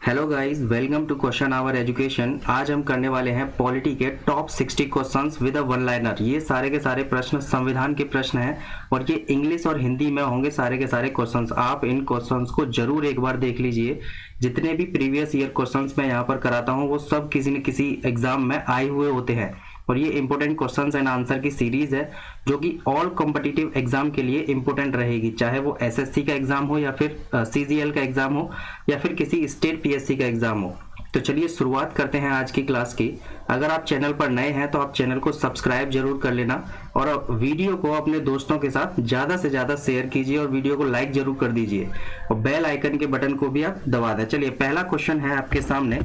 Hello guys, welcome to question hour education. आज हम करने वाले हैं पॉलिटी के top 60 questions with a one liner. ये सारे के सारे प्रश्न संविधान के प्रश्न हैं और ये इंग्लिश और हिंदी में होंगे सारे के सारे क्वेश्चंस। आप इन क्वेश्चंस को जरूर एक बार देख लीजिए। जितने भी प्रीवियस ईयर क्वेश्चंस मैं यहाँ पर कराता हूँ वो सब किसी न किसी एग्जाम में आए हुए होते हैं और ये इंपॉर्टेंट क्वेश्चंस एंड आंसर की सीरीज है जो कि ऑल कॉम्पिटिटिव एग्जाम के लिए इंपॉर्टेंट रहेगी, चाहे वो एसएससी का एग्जाम हो या फिर सीजीएल का एग्जाम हो या फिर किसी स्टेट पीएससी का एग्जाम हो। तो चलिए शुरुआत करते हैं आज की क्लास की। अगर आप चैनल पर नए हैं तो आप चैनल को सब्सक्राइब जरूर कर लेना और वीडियो को अपने दोस्तों के साथ ज्यादा से ज्यादा शेयर कीजिए और वीडियो को लाइक जरूर कर दीजिए और बेल आइकन के बटन को भी आप दबा दें। चलिए पहला क्वेश्चन है आपके सामने,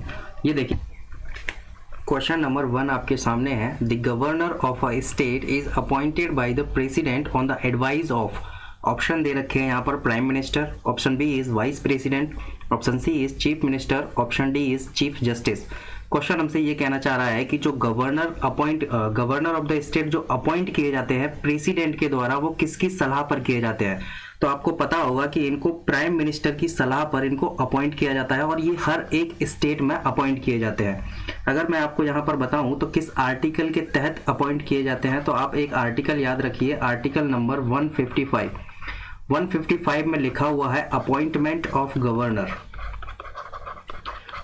ये देखिए। क्वेश्चन नंबर 1 आपके सामने है। The governor of a state is appointed by the president on the advice of. Option दे रखे हैं यहाँ पर prime minister, option B is vice president, option C is chief minister, option D is chief justice. Question हमसे ये कहना चाह रहा है कि जो गवर्नर ऑफ द स्टेट जो अपॉइंट किए जाते हैं प्रेसिडेंट के द्वारा वो किसकी सलाह पर किए जाते हैं। तो आपको पता होगा कि इनको प्राइम मिनिस्टर की सलाह पर इनको अपॉइंट किया जाता है और ये हर एक स्टेट में अपॉइंट किए जाते हैं। अगर मैं आपको यहाँ पर बताऊं तो किस आर्टिकल के तहत अपॉइंट किए जाते हैं तो आप एक आर्टिकल याद रखिए, आर्टिकल नंबर 155। 155 में लिखा हुआ है appointment of governor.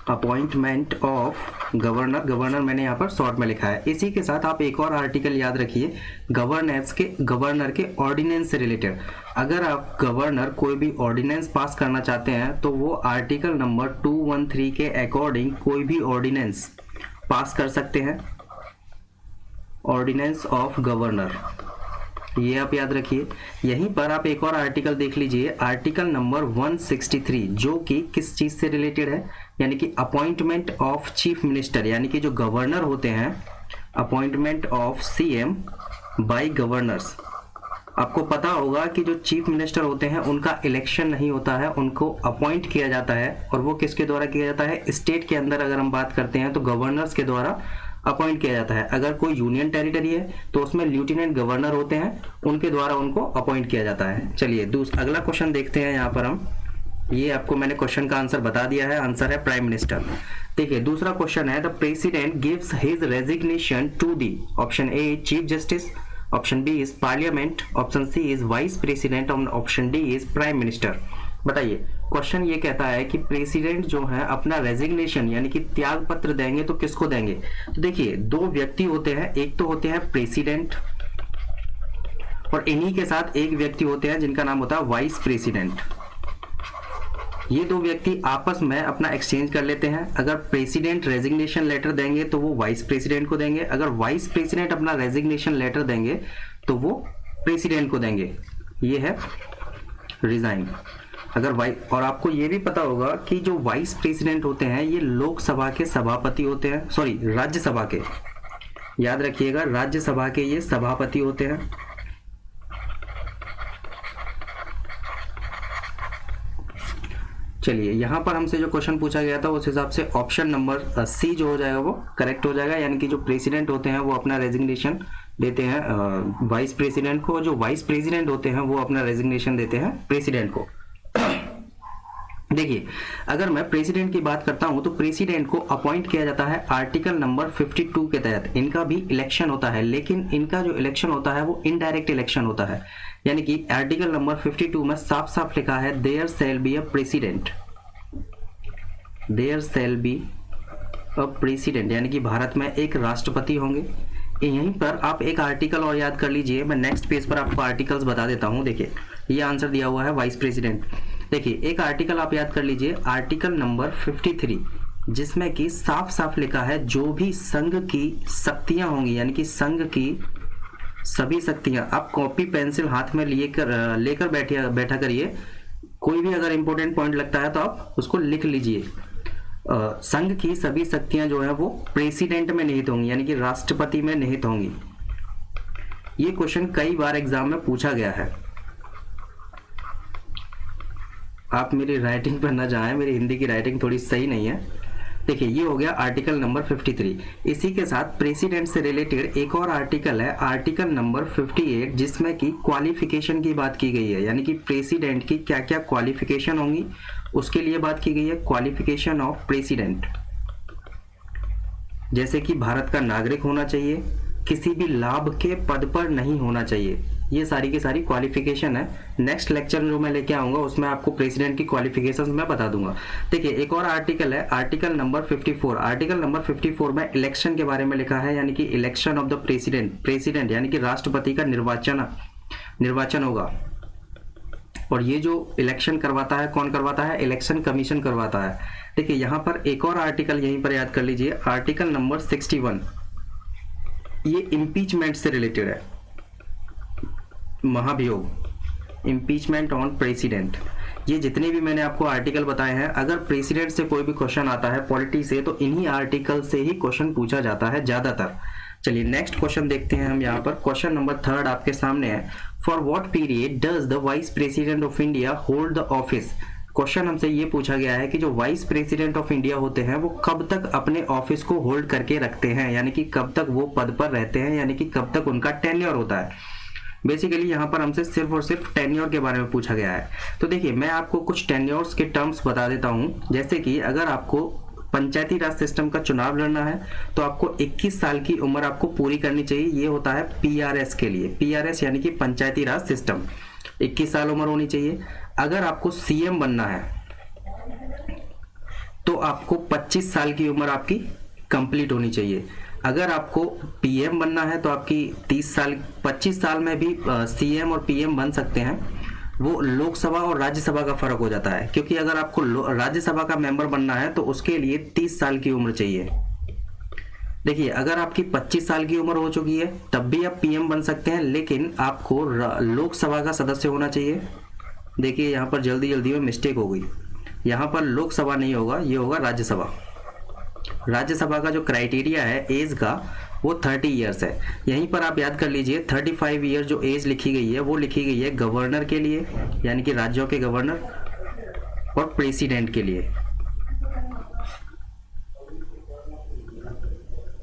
Appointment of governor, governor मैंने यहाँ पर शॉर्ट में लिखा है। इसी के साथ आप एक और आर्टिकल याद रखिए, गवर्नर के ऑर्डिनेंस से रिलेटेड। अगर आप गवर्नर कोई भी ऑर्डिनेंस पास करना चाहते हैं तो वो आर्टिकल नंबर 213 के अकॉर्डिंग कोई भी ऑर्डिनेंस पास कर सकते हैं। ऑर्डिनेंस ऑफ गवर्नर, ये आप याद रखिए। यहीं पर आप एक और आर्टिकल देख लीजिए, आर्टिकल नंबर 163 जो कि किस चीज से रिलेटेड है, यानी कि अपॉइंटमेंट ऑफ चीफ मिनिस्टर, यानी कि जो गवर्नर होते हैं, appointment of CM by governors. आपको पता होगा कि जो चीफ मिनिस्टर होते हैं उनका इलेक्शन नहीं होता है, उनको अपॉइंट किया जाता है और वो किसके द्वारा किया जाता है, स्टेट के अंदर अगर हम बात करते हैं तो गवर्नर्स के द्वारा अपॉइंट किया जाता है। अगर कोई यूनियन टेरिटरी है तो उसमें लेफ्टिनेंट गवर्नर होते हैं, उनके द्वारा उनको अपॉइंट किया जाता है। चलिए अगला क्वेश्चन देखते हैं। यहाँ पर हम ये आपको मैंने क्वेश्चन का आंसर बता दिया है, आंसर है प्राइम मिनिस्टर। देखिए दूसरा क्वेश्चन है, the president gives his resignation to the. Option A chief justice, option B is parliament, option C is vice president और option D is prime minister. बताइए क्वेश्चन ये कहता है कि प्रेसिडेंट जो है अपना रेजिग्नेशन यानी कि त्याग पत्र देंगे तो किसको देंगे। तो देखिए दो व्यक्ति होते हैं, एक तो होते हैं प्रेसिडेंट और इन्हीं के साथ एक व्यक्ति होते हैं जिनका नाम होता है वाइस प्रेसिडेंट। ये दो व्यक्ति आपस में अपना एक्सचेंज कर लेते हैं। अगर प्रेसिडेंट रेजिग्नेशन लेटर देंगे तो वो वाइस प्रेसिडेंट को देंगे, अगर वाइस प्रेसिडेंट अपना रेजिग्नेशन लेटर देंगे तो वो प्रेसिडेंट को देंगे। ये है रिजाइन। अगर और आपको ये भी पता होगा कि जो वाइस प्रेसिडेंट होते हैं ये लोकसभा के सभापति होते हैं, सॉरी राज्यसभा के, याद रखिएगा राज्यसभा के ये सभापति होते हैं। चलिए यहाँ पर हमसे जो क्वेश्चन पूछा गया था उस हिसाब से ऑप्शन नंबर सी जो हो जाएगा वो करेक्ट हो जाएगा, यानी कि जो प्रेसिडेंट होते हैं वो अपना रेजिग्नेशन देते हैं वाइस प्रेसिडेंट को, जो वाइस प्रेसिडेंट होते हैं वो अपना रेजिग्नेशन देते हैं प्रेसिडेंट को। देखिए अगर मैं प्रेसिडेंट की बात करता हूं तो प्रेसिडेंट को अपॉइंट किया जाता है आर्टिकल नंबर 52 के तहत। इनका भी इलेक्शन होता है लेकिन इनका जो इलेक्शन होता है वो इनडायरेक्ट इलेक्शन होता है, यानी कि आर्टिकल नंबर 52 में साफ साफ लिखा है there shall be a president, there shall be a president, यानी कि भारत में एक राष्ट्रपति होंगे। यहीं पर आप एक आर्टिकल और याद कर लीजिए, मैं नेक्स्ट पेज पर आपको आर्टिकल्स बता देता हूं। देखिए ये आंसर दिया हुआ है वाइस प्रेसिडेंट। देखिए एक आर्टिकल आप याद कर लीजिए, आर्टिकल नंबर 53, जिसमें कि साफ साफ लिखा है जो भी संघ की शक्तियां होंगी, यानी कि संघ की सभी शक्तियां। आप कॉपी पेंसिल हाथ में लेकर बैठा करिए, कोई भी अगर इंपॉर्टेंट पॉइंट लगता है तो आप उसको लिख लीजिए। संघ की सभी शक्तियां जो है वो प्रेसिडेंट में निहित होंगी, यानी कि राष्ट्रपति में निहित होंगी। ये क्वेश्चन कई बार एग्जाम में पूछा गया है। आप मेरी राइटिंग पर न जाएं, मेरी हिंदी की राइटिंग थोड़ी सही नहीं है। देखिए ये हो गया आर्टिकल नंबर 53। इसी के साथ प्रेसिडेंट से रिलेटेड एक और आर्टिकल है, आर्टिकल नंबर 58, जिसमें कि क्वालिफिकेशन की बात की गई है, यानी कि प्रेसिडेंट की क्या क्या क्वालिफिकेशन होंगी उसके लिए बात की गई है। क्वालिफिकेशन ऑफ प्रेसिडेंट, जैसे कि भारत का नागरिक होना चाहिए, किसी भी लाभ के पद पर नहीं होना चाहिए, ये सारी की सारी क्वालिफिकेशन है। नेक्स्ट लेक्चर जो मैं लेके आऊंगा उसमें आपको प्रेसिडेंट की क्वालिफिकेशंस मैं बता दूंगा। देखिए एक और आर्टिकल है, आर्टिकल नंबर 54। आर्टिकल नंबर 54 में इलेक्शन के बारे में लिखा है, यानी कि इलेक्शन ऑफ द प्रेसिडेंट यानी कि राष्ट्रपति का निर्वाचन होगा। और ये जो इलेक्शन करवाता है, कौन करवाता है? इलेक्शन कमीशन करवाता है। देखिए यहाँ पर एक और आर्टिकल यहीं पर याद कर लीजिए, आर्टिकल नंबर 61, ये इम्पीचमेंट से रिलेटेड है, महाभियोग, इम्पीचमेंट ऑन प्रेसिडेंट। ये जितने भी मैंने आपको आर्टिकल बताए हैं, अगर प्रेसिडेंट से कोई भी क्वेश्चन आता है पॉलिटी से, तो इन्हीं आर्टिकल से ही क्वेश्चन पूछा जाता है ज्यादातर। चलिए नेक्स्ट क्वेश्चन देखते हैं हम यहाँ पर। क्वेश्चन नंबर 3 आपके सामने है, for what period does the vice president of India hold the office. Question हमसे ये पूछा गया है कि जो वाइस प्रेसिडेंट ऑफ इंडिया होते हैं वो कब तक अपने ऑफिस को होल्ड करके रखते हैं, यानी कि कब तक वो पद पर रहते हैं, यानी कि कब तक उनका टेन्योर होता है। बेसिकली यहाँ पर हमसे सिर्फ और सिर्फ टेन्योर के बारे में पूछा गया है। तो देखिए मैं आपको कुछ टेन्योर्स के टर्म्स बता देता हूँ, जैसे कि अगर आपको पंचायती राज सिस्टम का चुनाव लड़ना है तो आपको 21 साल की उम्र आपको पूरी करनी चाहिए। ये होता है पीआरएस के लिए, पीआरएस यानी कि पंचायती राज सिस्टम, 21 साल उम्र होनी चाहिए। अगर आपको सीएम बनना है तो आपको 25 साल की उम्र आपकी कंप्लीट होनी चाहिए। अगर आपको पीएम बनना है तो आपकी 25 साल में भी सीएम और पीएम बन सकते हैं। वो लोकसभा और राज्यसभा का फर्क हो जाता है, क्योंकि अगर आपको राज्यसभा का मेंबर बनना है तो उसके लिए 30 साल की उम्र चाहिए। देखिए अगर आपकी 25 साल की उम्र हो चुकी है तब भी आप पीएम बन सकते हैं, लेकिन आपको लोकसभा का सदस्य होना चाहिए। देखिए यहाँ पर जल्दी जल्दी में मिस्टेक हो गई, यहाँ पर लोकसभा नहीं होगा, ये होगा राज्यसभा। राज्यसभा का जो क्राइटेरिया है एज का वो 30 इयर्स है। यहीं पर आप याद कर लीजिए 35 ईयर जो एज लिखी गई है वो लिखी गई है गवर्नर के लिए, यानी कि राज्यों के गवर्नर, और प्रेसिडेंट के लिए।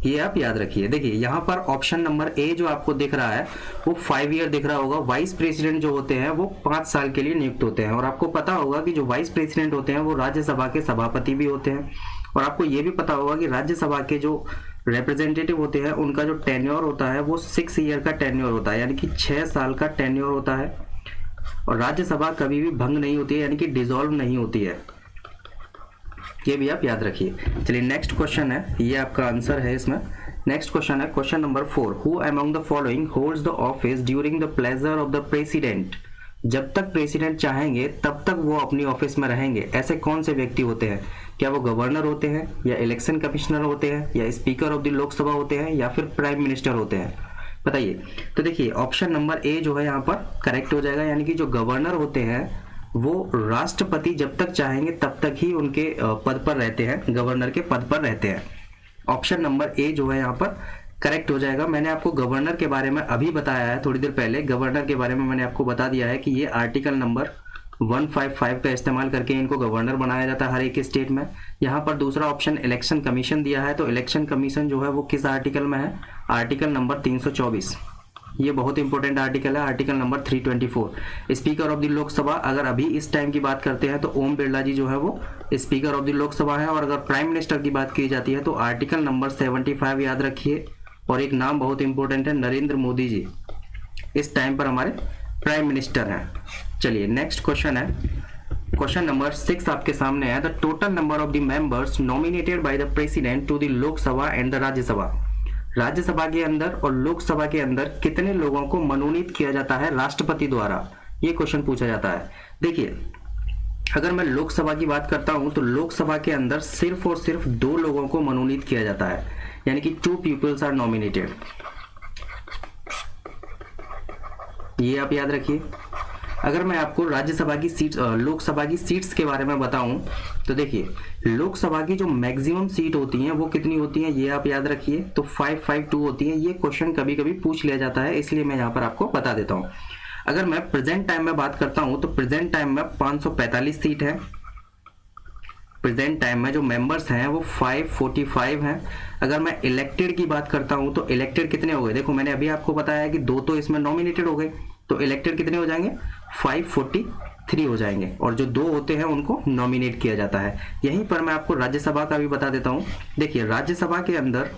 ये आप याद रखिए। देखिए यहाँ पर ऑप्शन नंबर ए जो आपको दिख रहा है वो 5 ईयर दिख रहा होगा। वाइस प्रेसिडेंट जो होते हैं वो 5 साल के लिए नियुक्त होते हैं, और आपको पता होगा कि जो वाइस प्रेसिडेंट होते हैं वो राज्यसभा के सभापति भी होते हैं। और आपको ये भी पता होगा कि राज्यसभा के जो रिप्रेजेंटेटिव होते हैं उनका जो टेन्योर होता है वो 6 ईयर का टेन्योर होता है, यानी कि 6 साल का टेन्योर होता है। और राज्यसभा कभी भी भंग नहीं होती है, यानी कि डिसॉल्व नहीं होती है, ये भी आप याद रखिए। चलिए नेक्स्ट क्वेश्चन है, ये आपका आंसर है इसमें। नेक्स्ट क्वेश्चन है question number 4, who among the following holds the office during the pleasure of the president. जब तक प्रेसिडेंट चाहेंगे तब तक वो अपनी ऑफिस में रहेंगे। ऐसे कौन से व्यक्ति होते हैं? क्या वो गवर्नर होते हैं, या इलेक्शन कमिश्नर होते हैं, या स्पीकर ऑफ द लोकसभा होते हैं, या फिर प्राइम मिनिस्टर होते हैं? बताइए। तो देखिए ऑप्शन नंबर ए जो है यहाँ पर करेक्ट हो जाएगा, यानी कि जो गवर्नर होते हैं वो राष्ट्रपति जब तक चाहेंगे तब तक ही उनके पद पर रहते हैं, गवर्नर के पद पर रहते हैं। ऑप्शन नंबर ए जो है यहाँ पर करेक्ट हो जाएगा। मैंने आपको गवर्नर के बारे में अभी बताया है, थोड़ी देर पहले गवर्नर के बारे में मैंने आपको बता दिया है कि ये आर्टिकल नंबर 155 का इस्तेमाल करके इनको गवर्नर बनाया जाता है हर एक स्टेट में। यहाँ पर दूसरा ऑप्शन इलेक्शन कमीशन दिया है, तो इलेक्शन कमीशन जो है वो किस आर्टिकल में है? Article number 324। ये बहुत इंपॉर्टेंट आर्टिकल है, article number 324। Speaker of the Lok Sabha, अगर अभी इस टाइम की बात करते हैं तो ओम बिरला जी जो है वो स्पीकर ऑफ द लोकसभा है। और अगर प्राइम मिनिस्टर की बात की जाती है तो आर्टिकल नंबर 75 याद रखिए। और एक नाम बहुत इंपॉर्टेंट है, नरेंद्र मोदी जी इस टाइम पर हमारे प्राइम मिनिस्टर हैं। चलिए नेक्स्ट क्वेश्चन है, क्वेश्चन नंबर 6 आपके सामने है, the total number of the members nominated by the president to the Lok Sabha and the Rajya Sabha. Rajya Sabha के अंदर और लोकसभा के अंदर कितने लोगों को मनोनीत किया जाता है राष्ट्रपति द्वारा? ये क्वेश्चन पूछा जाता है। देखिए अगर मैं लोकसभा की बात करता हूं तो लोकसभा के अंदर सिर्फ और सिर्फ 2 लोगों को मनोनीत किया जाता है, यानी कि 2 पीपल्स आर नॉमिनेटेड। ये आप याद रखिए। अगर मैं आपको राज्यसभा की सीट, लोकसभा की सीट्स के बारे में बताऊं तो देखिए लोकसभा की जो मैक्सिमम सीट होती हैं वो कितनी होती हैं, ये आप याद रखिए। तो 552 होती है। ये क्वेश्चन कभी कभी पूछ लिया जाता है, इसलिए मैं यहाँ पर आपको बता देता हूँ। अगर मैं प्रेजेंट टाइम में बात करता हूँ तो प्रेजेंट टाइम में 545 सीट है प्रेजेंट टाइम में जो मेंबर्स हैं वो 545 हैं। अगर मैं इलेक्टेड की बात करता हूं तो इलेक्टेड कितने हो गए, देखो मैंने अभी आपको बताया कि 2 तो इसमें नॉमिनेटेड हो गए, तो इलेक्टेड कितने हो जाएंगे 543 हो जाएंगे, और जो 2 होते हैं उनको नॉमिनेट किया जाता है। यहीं पर मैं आपको राज्यसभा का भी बता देता हूं। देखिए राज्यसभा के अंदर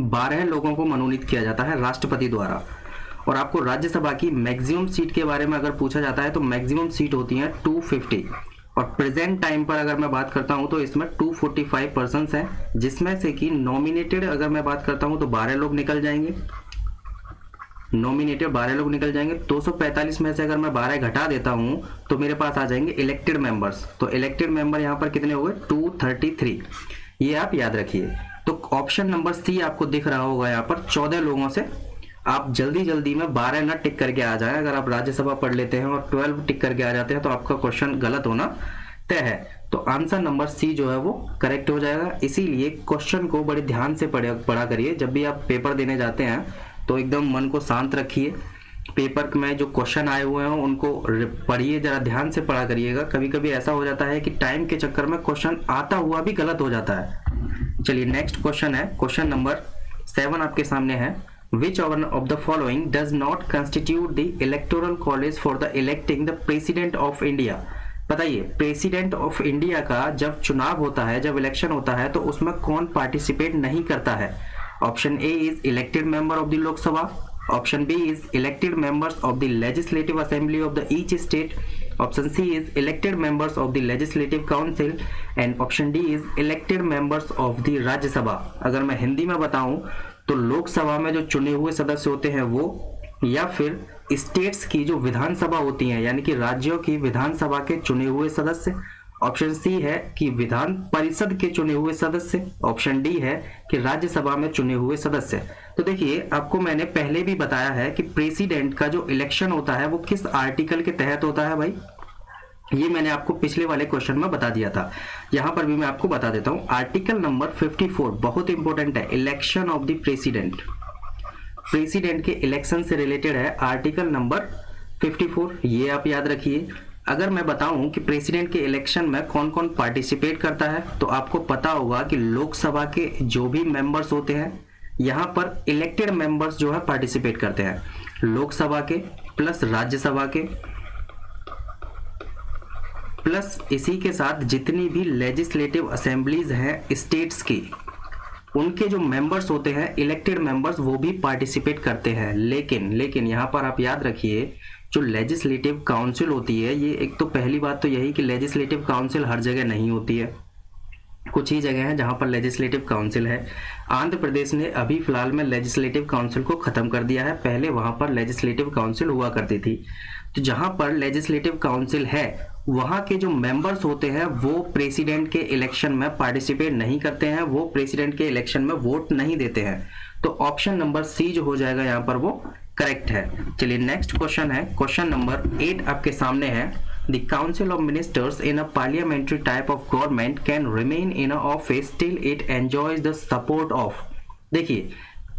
12 लोगों को मनोनीत किया जाता है राष्ट्रपति द्वारा, और आपको राज्यसभा की मैक्सिमम सीट के बारे में अगर पूछा जाता है तो मैक्सिमम सीट होती है 250, और प्रेजेंट टाइम पर अगर मैं बात करता हूं तो इसमें 245 पर्सन्स हैं, जिसमें से कि नॉमिनेटेड अगर मैं बात करता हूं तो 12 लोग निकल जाएंगे, नॉमिनेटेड 12 लोग निकल जाएंगे। 245 में से अगर मैं 12 घटा देता हूं तो मेरे पास आ जाएंगे इलेक्टेड मेंबर्स, तो इलेक्टेड मेंबर यहां पर कितने हो गए 233, ये आप याद रखिए। तो ऑप्शन नंबर सी आपको दिख रहा होगा यहाँ पर 14 लोगों से, आप जल्दी जल्दी में 12 ना टिक करके आ जाए। अगर आप राज्यसभा पढ़ लेते हैं और 12 टिक करके आ जाते हैं तो आपका क्वेश्चन गलत होना तय है। तो आंसर नंबर सी जो है वो करेक्ट हो जाएगा। इसीलिए क्वेश्चन को बड़े ध्यान से पढ़ा करिए। जब भी आप पेपर देने जाते हैं तो एकदम मन को शांत रखिए, पेपर में जो क्वेश्चन आए हुए हैं उनको पढ़िए, जरा ध्यान से पढ़ा करिएगा। कभी कभी ऐसा हो जाता है कि टाइम के चक्कर में क्वेश्चन आता हुआ भी गलत हो जाता है। चलिए नेक्स्ट क्वेश्चन है, क्वेश्चन नंबर 7 आपके सामने है। Which one of the following does not constitute the electoral college for the electing the president of India? बताइए, प्रेसिडेंट ऑफ इंडिया का जब चुनाव होता है, जब इलेक्शन होता है, तो उसमें कौन पार्टिसिपेट नहीं करता है? Option A is elected member of the Lok Sabha, option B is elected members of the legislative assembly of the each state, option C is elected members of the legislative council, and option D is elected members of the Rajya Sabha. अगर मैं हिंदी में बताऊं तो लोकसभा में जो चुने हुए सदस्य होते हैं वो, या फिर स्टेट्स की जो विधानसभा होती है यानी कि राज्यों की विधानसभा के चुने हुए सदस्य, ऑप्शन सी है कि विधान परिषद के चुने हुए सदस्य, ऑप्शन डी है कि राज्यसभा में चुने हुए सदस्य। तो देखिए आपको मैंने पहले भी बताया है कि प्रेसिडेंट का जो इलेक्शन होता है वो किस आर्टिकल के तहत होता है भाई, ये मैंने आपको पिछले वाले क्वेश्चन में बता दिया था। यहां पर भी मैं आपको बता देता हूं, आर्टिकल नंबर 54 बहुत इंपॉर्टेंट है, election of the president, president के इलेक्शन से रिलेटेड है आर्टिकल नंबर 54, ये आप याद रखिए। अगर मैं बताऊं कि प्रेसिडेंट के इलेक्शन में कौन कौन पार्टिसिपेट करता है तो आपको पता होगा कि लोकसभा के जो भी मेंबर्स होते हैं यहां पर इलेक्टेड मेंबर्स जो है पार्टिसिपेट करते हैं, लोकसभा के प्लस राज्यसभा के प्लस इसी के साथ जितनी भी लेजिस्लेटिव असेंबलीज हैं स्टेट्स की, उनके जो मेंबर्स होते हैं इलेक्टेड मेंबर्स वो भी पार्टिसिपेट करते हैं। लेकिन यहाँ पर आप याद रखिए जो लेजिस्लेटिव काउंसिल होती है, ये एक तो पहली बात तो यही कि लेजिस्लेटिव काउंसिल हर जगह नहीं होती है, कुछ ही जगह हैं जहां पर लेजिस्लेटिव काउंसिल है। आंध्र प्रदेश ने अभी फिलहाल में लेजिस्लेटिव काउंसिल को खत्म कर दिया है, पहले वहां पर लेजिस्लेटिव काउंसिल हुआ करती थी। तो जहां पर लेजिस्लेटिव काउंसिल है वहां के जो मेंबर्स होते हैं वो प्रेसिडेंट के इलेक्शन में पार्टिसिपेट नहीं करते हैं, वो प्रेसिडेंट के इलेक्शन में वोट नहीं देते हैं। तो ऑप्शन नंबर सी जो हो जाएगा यहाँ पर वो करेक्ट है। चलिए नेक्स्ट क्वेश्चन है, क्वेश्चन नंबर 8 आपके सामने है। The Council of Ministers in a parliamentary type of government can remain in a office till it enjoys the support of। देखिए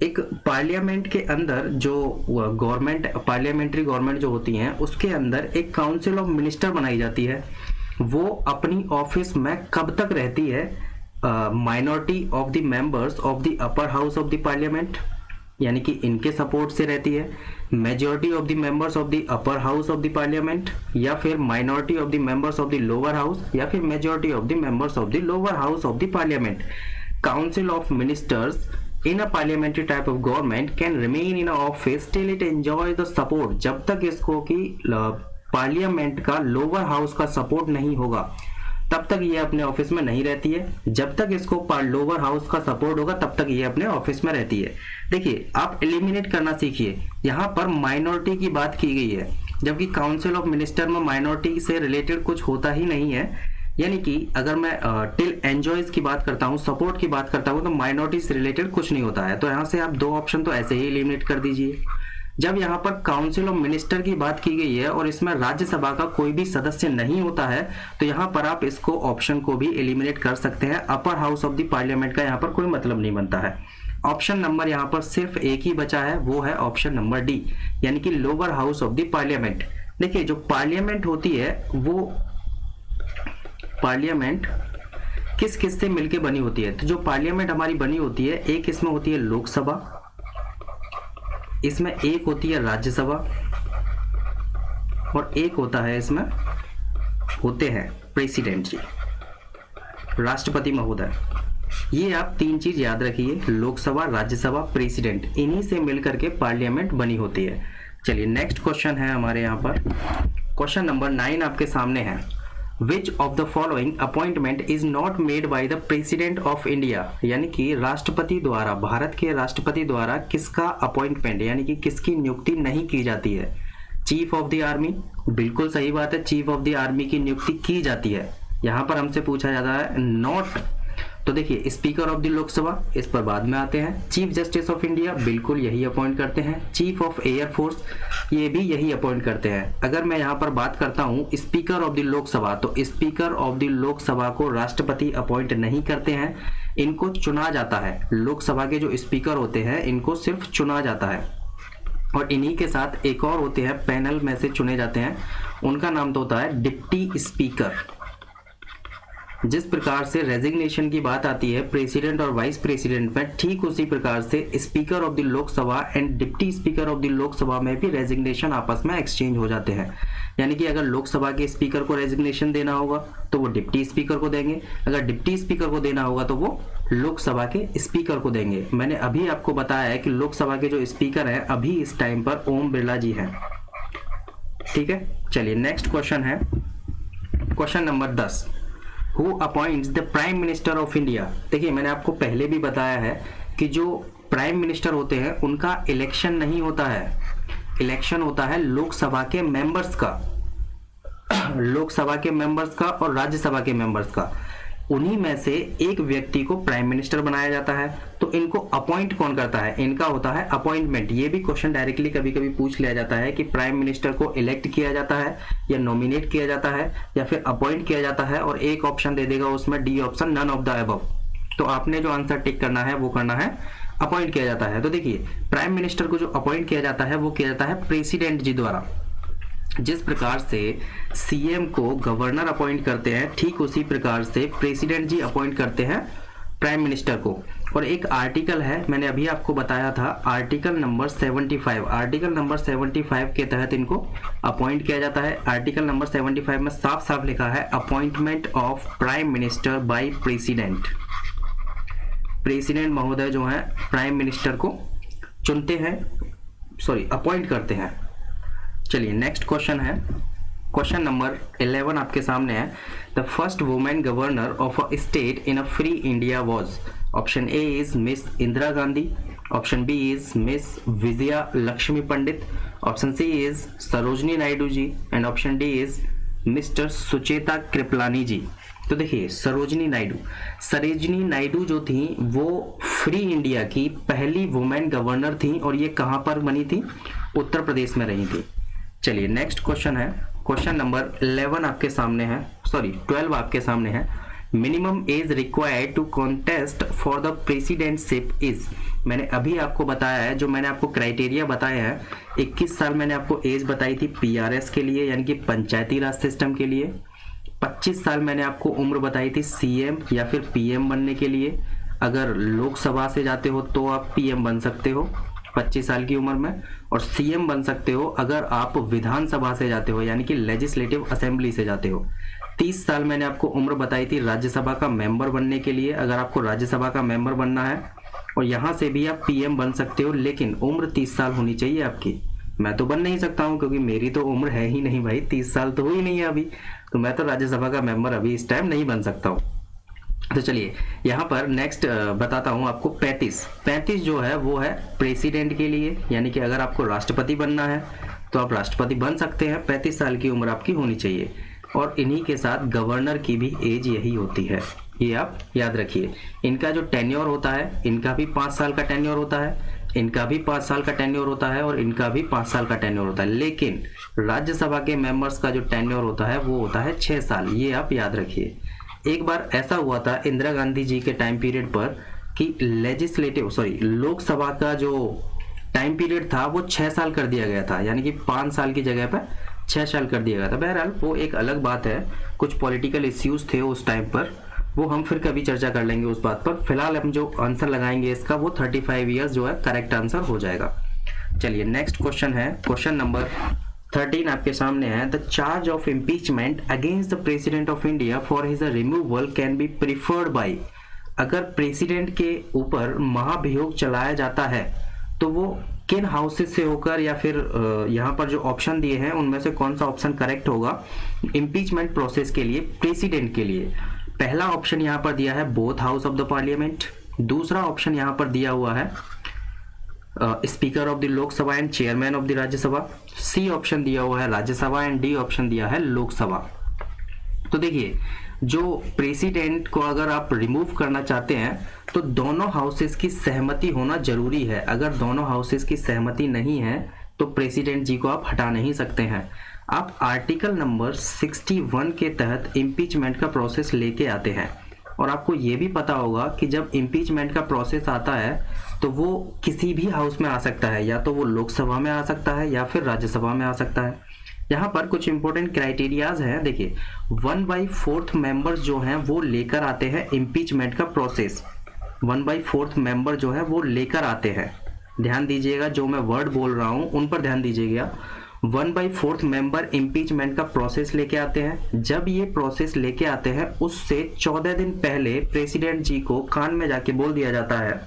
एक पार्लियामेंट के अंदर जो गवर्नमेंट, पार्लियामेंट्री गवर्नमेंट जो होती हैं उसके अंदर एक काउंसिल ऑफ मिनिस्टर बनाई जाती है, वो अपनी ऑफिस में कब तक रहती है? Minority of the members of the upper house of the parliament, यानी कि इनके सपोर्ट से रहती है, majority of the members of the upper house of the parliament, या फिर minority of the members of the lower house, या फिर majority of the members of the lower house of the parliament. Council of ministers in a parliamentary type of government can remain in a office till it enjoys the support, जब तक इसको कि parliament का lower house का support नहीं होगा तब तक ये अपने ऑफिस में नहीं रहती है, जब तक इसको लोअर हाउस का सपोर्ट होगा तब तक ये अपने ऑफिस में रहती है। देखिए आप एलिमिनेट करना सीखिए, यहाँ पर माइनॉरिटी की बात की गई है जबकि काउंसिल ऑफ मिनिस्टर में माइनॉरिटी से रिलेटेड कुछ होता ही नहीं है। यानी कि अगर मैं टिल एंजॉयज की बात करता हूँ, सपोर्ट की बात करता हूँ, तो माइनॉरिटी से रिलेटेड कुछ नहीं होता है। तो यहाँ से आप 2 ऑप्शन तो ऐसे ही एलिमिनेट कर दीजिए। जब यहाँ पर काउंसिल ऑफ मिनिस्टर की बात की गई है और इसमें राज्यसभा का कोई भी सदस्य नहीं होता है तो यहाँ पर आप इसको ऑप्शन को भी एलिमिनेट कर सकते हैं। अपर हाउस ऑफ द पार्लियामेंट का यहाँ पर कोई मतलब नहीं बनता है। ऑप्शन नंबर यहाँ पर सिर्फ एक ही बचा है, वो है ऑप्शन नंबर डी, यानी कि lower house of the parliament. देखिए जो पार्लियामेंट होती है वो पार्लियामेंट किस किस से मिलके बनी होती है? तो जो पार्लियामेंट हमारी बनी होती है, एक इसमें होती है लोकसभा, इसमें एक होती है राज्यसभा, और एक होता है इसमें होते हैं प्रेसिडेंट जी, राष्ट्रपति महोदय। ये आप तीन चीज याद रखिए, लोकसभा, राज्यसभा, प्रेसिडेंट, इन्हीं से मिलकर के पार्लियामेंट बनी होती है। चलिए नेक्स्ट क्वेश्चन है हमारे यहाँ पर, क्वेश्चन नंबर 9 आपके सामने है। विच of the following appointment is not made by the president of India? यानी कि राष्ट्रपति द्वारा, भारत के राष्ट्रपति द्वारा किसका अपॉइंटमेंट यानी कि किसकी नियुक्ति नहीं की जाती है? चीफ ऑफ द आर्मी, बिल्कुल सही बात है, चीफ ऑफ द आर्मी की नियुक्ति की जाती है। यहां पर हमसे पूछा जाता है नॉट, तो देखिए स्पीकर ऑफ द लोकसभा, इस पर बाद में आते हैं। चीफ जस्टिस ऑफ इंडिया, बिल्कुल यही अपॉइंट करते हैं। चीफ ऑफ एयरफोर्स, ये भी यही अपॉइंट करते हैं। अगर मैं यहाँ पर बात करता हूँ स्पीकर ऑफ द लोकसभा, तो स्पीकर ऑफ द लोकसभा को राष्ट्रपति अपॉइंट नहीं करते हैं, इनको चुना जाता है। लोकसभा के जो स्पीकर होते हैं इनको सिर्फ चुना जाता है, और इन्हीं के साथ एक और होते हैं पैनल में से चुने जाते हैं, उनका नाम तो होता है डिप्टी स्पीकर। जिस प्रकार से रेजिग्नेशन की बात आती है प्रेसिडेंट और वाइस प्रेसिडेंट में, ठीक उसी प्रकार से speaker of the Lok Sabha and deputy speaker of the Lok Sabha में भी रेजिग्नेशन आपस में एक्सचेंज हो जाते हैं। यानी कि अगर लोकसभा के स्पीकर को रेजिग्नेशन देना होगा तो वो डिप्टी स्पीकर को देंगे, अगर डिप्टी स्पीकर को देना होगा तो वो लोकसभा के स्पीकर को देंगे। मैंने अभी आपको बताया है कि लोकसभा के जो स्पीकर हैं अभी इस टाइम पर ओम बिरला जी हैं। ठीक है, चलिए नेक्स्ट क्वेश्चन है, question number 10। Who appoints the Prime Minister of India? देखिए मैंने आपको पहले भी बताया है कि जो प्राइम मिनिस्टर होते हैं उनका इलेक्शन नहीं होता है, इलेक्शन होता है लोकसभा के मेंबर्स का, लोकसभा के मेंबर्स का और राज्यसभा के मेंबर्स का। उन्हीं में से एक व्यक्ति को प्राइम मिनिस्टर बनाया जाता है। तो इनको अपॉइंट कौन करता है? इनका होता है अपॉइंटमेंट। ये भी क्वेश्चन डायरेक्टली कभी कभी पूछ लिया जाता है कि प्राइम मिनिस्टर को इलेक्ट किया जाता है या नॉमिनेट किया जाता है या फिर अपॉइंट किया जाता है, और एक ऑप्शन दे देगा उसमें D option, none of the above. तो आपने जो आंसर टिक करना है वो करना है अपॉइंट किया जाता है। तो देखिए प्राइम मिनिस्टर को जो अपॉइंट किया जाता है वो किया जाता है प्रेसिडेंट जी द्वारा। जिस प्रकार से सीएम को गवर्नर अपॉइंट करते हैं, ठीक उसी प्रकार से प्रेसिडेंट जी अपॉइंट करते हैं प्राइम मिनिस्टर को। और एक आर्टिकल है, मैंने अभी आपको बताया था, आर्टिकल नंबर 75, आर्टिकल नंबर 75 के तहत इनको अपॉइंट किया जाता है। आर्टिकल नंबर 75 में साफ साफ लिखा है appointment of prime minister by president. President महोदय जो है प्राइम मिनिस्टर को चुनते हैं, सॉरी अपॉइंट करते हैं। चलिए नेक्स्ट क्वेश्चन है, क्वेश्चन नंबर 11 आपके सामने है। The first women governor of a state in a free India was, option A is miss Indira Gandhi, option B is miss Vijaya Lakshmi Pandit, option C is Sarojini Naidu ji, and option D is mister Sucheta Kripalani ji. तो देखिए सरोजनी नायडू जो थी वो free India की पहली वुमेन गवर्नर थी, और ये कहां पर बनी थी? उत्तर प्रदेश में रही थी। चलिए नेक्स्ट क्वेश्चन है, क्वेश्चन नंबर 11 आपके सामने है, सॉरी 12 आपके सामने है। Minimum age required to contest for the presidentship is, मैंने अभी आपको बताया है, जो मैंने आपको क्राइटेरिया बताया है, 21 साल मैंने आपको एज बताई थी पीआरएस के लिए यानी कि पंचायती राज सिस्टम के लिए। 25 साल मैंने आपको उम्र बताई थी सीएम या फिर पीएम बनने के लिए। अगर लोकसभा से जाते हो तो आप पीएम बन सकते हो 25 साल की उम्र में, और सीएम बन सकते हो अगर आप विधानसभा से जाते हो यानी कि लेजिस्लेटिव असेंबली से जाते हो। 30 साल मैंने आपको उम्र बताई थी राज्यसभा का मेंबर बनने के लिए, अगर आपको राज्यसभा का मेंबर बनना है, और यहाँ से भी आप पीएम बन सकते हो, लेकिन उम्र 30 साल होनी चाहिए आपकी। मैं तो बन नहीं सकता हूँ क्योंकि मेरी तो उम्र है ही नहीं भाई, 30 साल तो हुई नहीं है अभी, तो मैं तो राज्यसभा का मेंबर अभी इस टाइम नहीं बन सकता हूँ। तो चलिए यहाँ पर नेक्स्ट बताता हूँ आपको 35 जो है वो है प्रेसिडेंट के लिए, यानी कि अगर आपको राष्ट्रपति बनना है तो आप राष्ट्रपति बन सकते हैं, 35 साल की उम्र आपकी होनी चाहिए। और इन्हीं के साथ गवर्नर की भी एज यही होती है, ये आप याद रखिए। इनका जो टेन्योर होता है, इनका भी 5 साल का टेन्योर होता है, इनका भी 5 साल का टेन्योर होता है, और इनका भी 5 साल का टेन्योर होता है। लेकिन राज्यसभा के मेंबर्स का जो टेन्योर होता है वो होता है 6 साल, ये आप याद रखिए। एक बार ऐसा हुआ था इंदिरा गांधी जी के टाइम पीरियड पर कि लोकसभा का जो टाइम पीरियड था वो 6 साल कर दिया गया था, यानी कि 5 साल की जगह पर 6 साल कर दिया गया था। बहरहाल वो एक अलग बात है, कुछ पॉलिटिकल इश्यूज थे उस टाइम पर, वो हम फिर कभी चर्चा कर लेंगे उस बात पर। फिलहाल हम जो आंसर लगाएंगे इसका वो 35 ईयर्स जो है करेक्ट आंसर हो जाएगा। चलिए नेक्स्ट क्वेश्चन है, क्वेश्चन नंबर 13 आपके सामने है। The charge of impeachment against the president of India for his removal can be preferred by. अगर प्रेसिडेंट के ऊपर महाभियोग चलाया जाता है तो वो किन हाउसेस से होकर, या फिर यहाँ पर जो ऑप्शन दिए हैं उनमें से कौन सा ऑप्शन करेक्ट होगा इम्पीचमेंट प्रोसेस के लिए, प्रेसिडेंट के लिए। पहला ऑप्शन यहाँ पर दिया है both house of the parliament, दूसरा ऑप्शन यहाँ पर दिया हुआ है speaker of the Lok Sabha and chairman of the Rajya Sabha, C option दिया हुआ है राज्यसभा एंड डी ऑप्शन दिया है लोकसभा। तो देखिए, जो प्रेसिडेंट को अगर आप रिमूव करना चाहते हैं तो दोनों हाउसेस की सहमति होना जरूरी है। अगर दोनों हाउसेस की सहमति नहीं है तो प्रेसिडेंट जी को आप हटा नहीं सकते हैं। आप आर्टिकल नंबर 61 के तहत इम्पीचमेंट का प्रोसेस लेके आते हैं, और आपको ये भी पता होगा कि जब इम्पीचमेंट का प्रोसेस आता है तो वो किसी भी हाउस में आ सकता है, या तो वो लोकसभा में आ सकता है या फिर राज्यसभा में आ सकता है। यहाँ पर कुछ इंपॉर्टेंट क्राइटेरियाज हैं। देखिए, 1/4 मेंबर्स जो हैं वो लेकर आते हैं इम्पीचमेंट का प्रोसेस, 1/4 मेंबर जो है वो लेकर आते हैं। ध्यान दीजिएगा, जो मैं वर्ड बोल रहा हूँ उन पर ध्यान दीजिएगा। 1/4 मेंबर इम्पीचमेंट का प्रोसेस लेके आते हैं। जब ये प्रोसेस लेके आते हैं उससे 14 दिन पहले प्रेसिडेंट जी को कान में जाके बोल दिया जाता है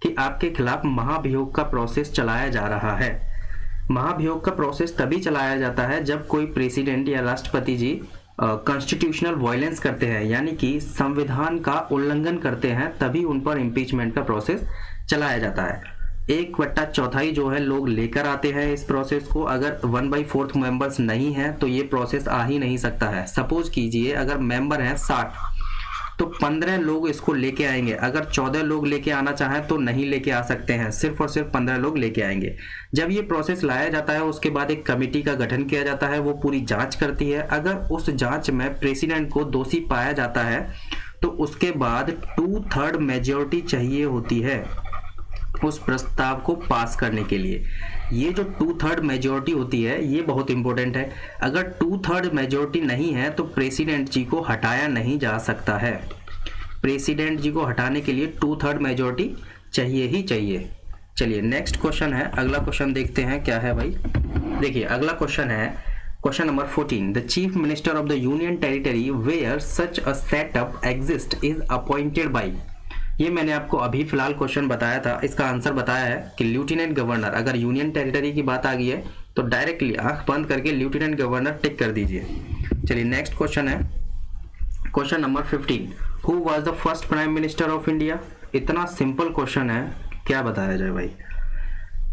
कि आपके खिलाफ महाभियोग का प्रोसेस चलाया जा रहा है। महाभियोग का प्रोसेस तभी चलाया जाता है जब कोई प्रेसिडेंट या राष्ट्रपति जी कॉन्स्टिट्यूशनल वायलेंस करते हैं, यानी कि संविधान का उल्लंघन करते हैं, तभी उन पर इम्पीचमेंट का प्रोसेस चलाया जाता है। 1/4 जो है लोग लेकर आते हैं इस प्रोसेस को। अगर 1/4 मेंबर्स नहीं है तो ये प्रोसेस आ ही नहीं सकता है। सपोज कीजिए अगर मेंबर हैं 60 तो 15 लोग इसको लेके आएंगे। अगर 14 लोग लेके आना चाहें तो नहीं लेके आ सकते हैं, सिर्फ और सिर्फ 15 लोग लेके आएंगे। जब ये प्रोसेस लाया जाता है उसके बाद एक कमेटी का गठन किया जाता है, वो पूरी जांच करती है। अगर उस जांच में प्रेसिडेंट को दोषी पाया जाता है तो उसके बाद 2/3 मेजॉरिटी चाहिए होती है उस प्रस्ताव को पास करने के लिए। ये जो 2/3 मेजॉरिटी होती है ये बहुत इंपॉर्टेंट है। अगर 2/3 मेजॉरिटी नहीं है तो प्रेसिडेंट जी को हटाया नहीं जा सकता है। प्रेसिडेंट जी को हटाने के लिए 2/3 मेजॉरिटी चाहिए ही चाहिए। चलिए नेक्स्ट क्वेश्चन है, अगला क्वेश्चन देखते हैं क्या है भाई। देखिए अगला क्वेश्चन है question number 14। The chief minister of the union territory where such a setup exist is appointed by. ये मैंने आपको अभी फिलहाल क्वेश्चन बताया था, इसका आंसर बताया है कि लेफ्टिनेंट गवर्नर। अगर यूनियन टेरिटरी की बात आ गई है तो डायरेक्टली आंख बंद करके लेफ्टिनेंट गवर्नर टिक कर दीजिए। चलिए नेक्स्ट क्वेश्चन है question number 15। Who was the first prime minister of India. इतना सिंपल क्वेश्चन है, क्या बताया जाए भाई।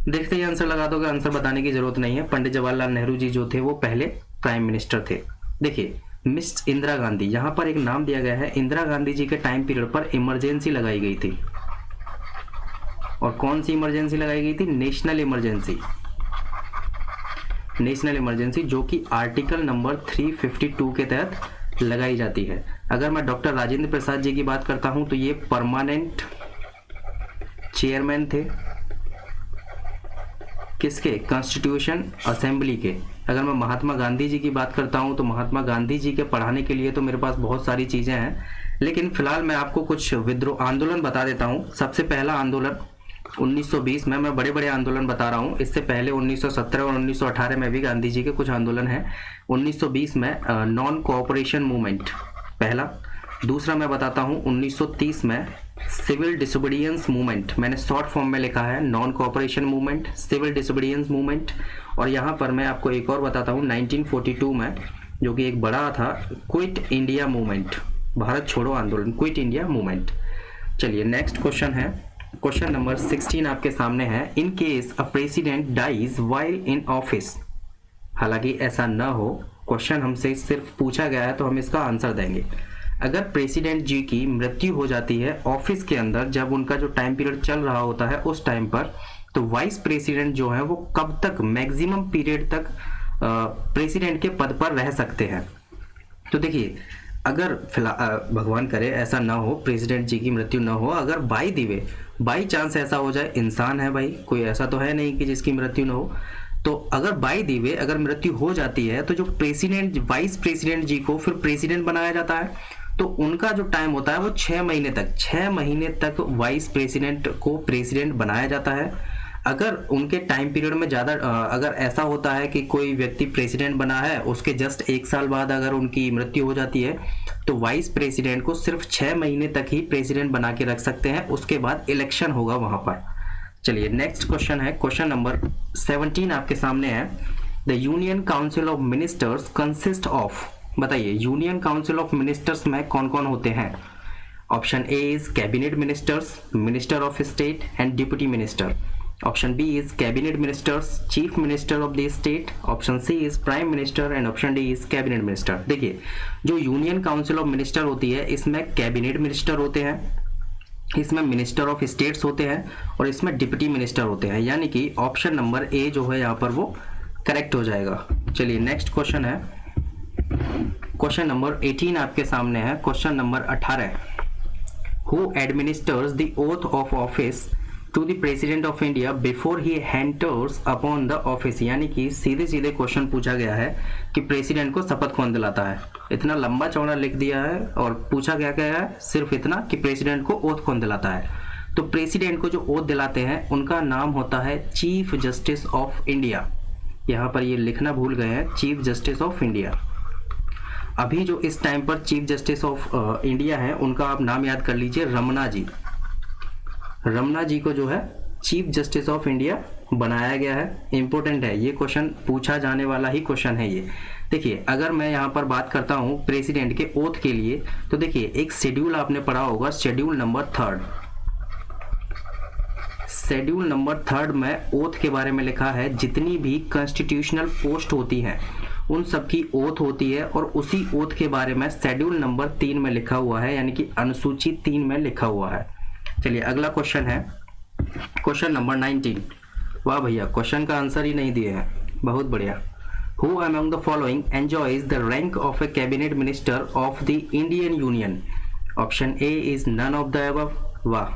देखते ही आंसर लगा दोगे, आंसर बताने की जरूरत नहीं है। पंडित जवाहरलाल नेहरू जी जो थे वो पहले प्राइम मिनिस्टर थे। देखिए मिस इंदिरा गांधी, यहाँ पर एक नाम दिया गया है। इंदिरा गांधी जी के टाइम पीरियड पर इमरजेंसी लगाई गई थी, और कौन सी इमरजेंसी लगाई गई थी? National emergency. नेशनल इमरजेंसी जो कि आर्टिकल नंबर 352 के तहत लगाई जाती है। अगर मैं डॉक्टर राजेंद्र प्रसाद जी की बात करता हूं तो ये परमानेंट चेयरमैन थे किसके? कॉन्स्टिट्यूशन असेंबली के। अगर मैं महात्मा गांधी जी की बात करता हूं तो महात्मा गांधी जी के पढ़ाने के लिए तो मेरे पास बहुत सारी चीजें हैं, लेकिन फिलहाल मैं आपको कुछ विद्रोह आंदोलन बता देता हूं। सबसे पहला आंदोलन 1920 में, मैं बड़े बड़े आंदोलन बता रहा हूं, इससे पहले 1917 और 1918 में भी गांधी जी के कुछ आंदोलन हैं। 1920 में नॉन कोऑपरेशन मूवमेंट पहला। दूसरा मैं बताता हूं 1930 में सिविल डिसोबीडियंस मूवमेंट, मैंने शॉर्ट फॉर्म में लिखा है non cooperation movement, civil disobedience movement. और यहाँ पर मैं आपको एक और बताता हूँ 1942 में, जो कि एक बड़ा था, क्विट इंडिया मूवमेंट, भारत छोड़ो आंदोलन, क्विट इंडिया मूवमेंट। चलिए नेक्स्ट क्वेश्चन है क्वेश्चन नंबर 16 आपके सामने है। In case a president dies while in office. हालांकि ऐसा न हो, क्वेश्चन हमसे सिर्फ पूछा गया है तो हम इसका आंसर देंगे। अगर प्रेसिडेंट जी की मृत्यु हो जाती है ऑफिस के अंदर, जब उनका जो टाइम पीरियड चल रहा होता है उस टाइम पर, तो वाइस प्रेसिडेंट जो है वो कब तक, मैक्सिमम पीरियड तक प्रेसिडेंट के पद पर रह सकते हैं। तो देखिए अगर भगवान करे ऐसा ना हो, प्रेसिडेंट जी की मृत्यु ना हो, अगर बाई चांस ऐसा हो जाए, इंसान है भाई, कोई ऐसा तो है नहीं कि जिसकी मृत्यु ना हो, तो अगर बाय द वे अगर मृत्यु हो जाती है तो जो प्रेसिडेंट वाइस प्रेसिडेंट जी को फिर प्रेसिडेंट बनाया जाता है, तो उनका जो टाइम होता है वो 6 महीने तक वाइस प्रेसिडेंट को प्रेसिडेंट बनाया जाता है। अगर उनके टाइम पीरियड में ज़्यादा अगर ऐसा होता है कि कोई व्यक्ति प्रेसिडेंट बना है, उसके जस्ट 1 साल बाद अगर उनकी मृत्यु हो जाती है, तो वाइस प्रेसिडेंट को सिर्फ 6 महीने तक ही प्रेसिडेंट बना के रख सकते हैं, उसके बाद इलेक्शन होगा वहां पर। चलिए नेक्स्ट क्वेश्चन है, क्वेश्चन नंबर 17 आपके सामने है। The union council of ministers consist of, बताइए यूनियन काउंसिल ऑफ मिनिस्टर्स में कौन कौन होते हैं। Option A is cabinet ministers, minister of state and deputy minister. Option B is cabinet ministers, chief minister of the state. Option C is prime minister and option D is cabinet minister. देखिए जो union council of minister होती है, इसमें cabinet minister होते हैं, इसमें minister of states होते हैं और इसमें डिप्टी मिनिस्टर होते हैं, यानी कि ऑप्शन नंबर ए जो है यहाँ पर वो करेक्ट हो जाएगा। चलिए नेक्स्ट क्वेश्चन है, क्वेश्चन नंबर 18 आपके सामने है। Question number 18, who administers the oath of office to the president of India before he enters upon the office, यानी कि सीधे सीधे क्वेश्चन पूछा गया है कि प्रेसिडेंट को शपथ कौन दिलाता है। इतना लंबा चौड़ा लिख दिया है और पूछा गया है सिर्फ इतना कि प्रेसिडेंट को ओथ कौन दिलाता है। तो प्रेसिडेंट को जो ओथ दिलाते हैं उनका नाम होता है चीफ जस्टिस ऑफ इंडिया। यहाँ पर ये लिखना भूल गए हैं, चीफ जस्टिस ऑफ इंडिया। अभी जो इस टाइम पर चीफ जस्टिस ऑफ इंडिया है उनका आप नाम याद कर लीजिए, रमना जी। रमना जी को जो है चीफ जस्टिस ऑफ इंडिया बनाया गया है। इंपॉर्टेंट है ये क्वेश्चन, पूछा जाने वाला ही क्वेश्चन है ये। देखिए अगर मैं यहाँ पर बात करता हूँ प्रेसिडेंट के ओथ के लिए, तो देखिए एक शेड्यूल आपने पढ़ा होगा, शेड्यूल नंबर 3। शेड्यूल नंबर 3 में ओथ के बारे में लिखा है, जितनी भी कॉन्स्टिट्यूशनल पोस्ट होती हैं उन सब की ओथ होती है, और उसी ओथ के बारे में शेड्यूल नंबर 3 में लिखा हुआ है, यानी कि अनुसूची 3 में लिखा हुआ है। चलिए अगला क्वेश्चन है, क्वेश्चन नंबर 19। वाह भैया, क्वेश्चन का आंसर ही नहीं दिए हैं, बहुत बढ़िया। Who among the following enjoys the rank of a cabinet minister of the Indian Union? Option A is none of the above। वाह,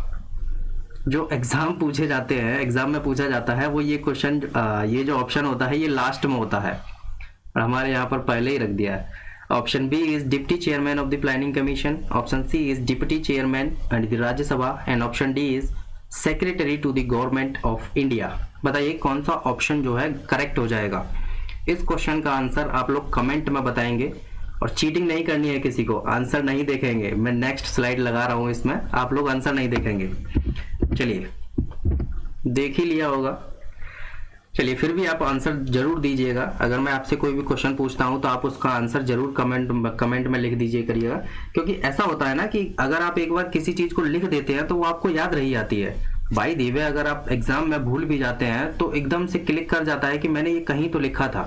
जो एग्जाम पूछे जाते हैं, एग्जाम में पूछा जाता है वो ये क्वेश्चन, ये जो ऑप्शन होता है ये लास्ट में होता है और हमारे यहाँ पर पहले ही रख दिया है। Option B is deputy chairman of the planning commission, option C is deputy chairman and the Rajya Sabha, and option D is secretary to the government of India. बताइए कौन सा ऑप्शन जो है करेक्ट हो जाएगा। इस क्वेश्चन का आंसर आप लोग कमेंट में बताएंगे, और चीटिंग नहीं करनी है किसी को, आंसर नहीं देखेंगे। मैं नेक्स्ट स्लाइड लगा रहा हूं, इसमें आप लोग आंसर नहीं देखेंगे। चलिए देख ही लिया होगा, चलिए फिर भी आप आंसर जरूर दीजिएगा। अगर मैं आपसे कोई भी क्वेश्चन पूछता हूं तो आप उसका आंसर जरूर कमेंट में लिख दीजिए करिएगा, क्योंकि ऐसा होता है ना कि अगर आप एक बार किसी चीज को लिख देते हैं तो वो आपको याद रही जाती है। बाय द वे अगर आप एग्जाम में भूल भी जाते हैं तो एकदम से क्लिक कर जाता है कि मैंने ये कहीं तो लिखा था,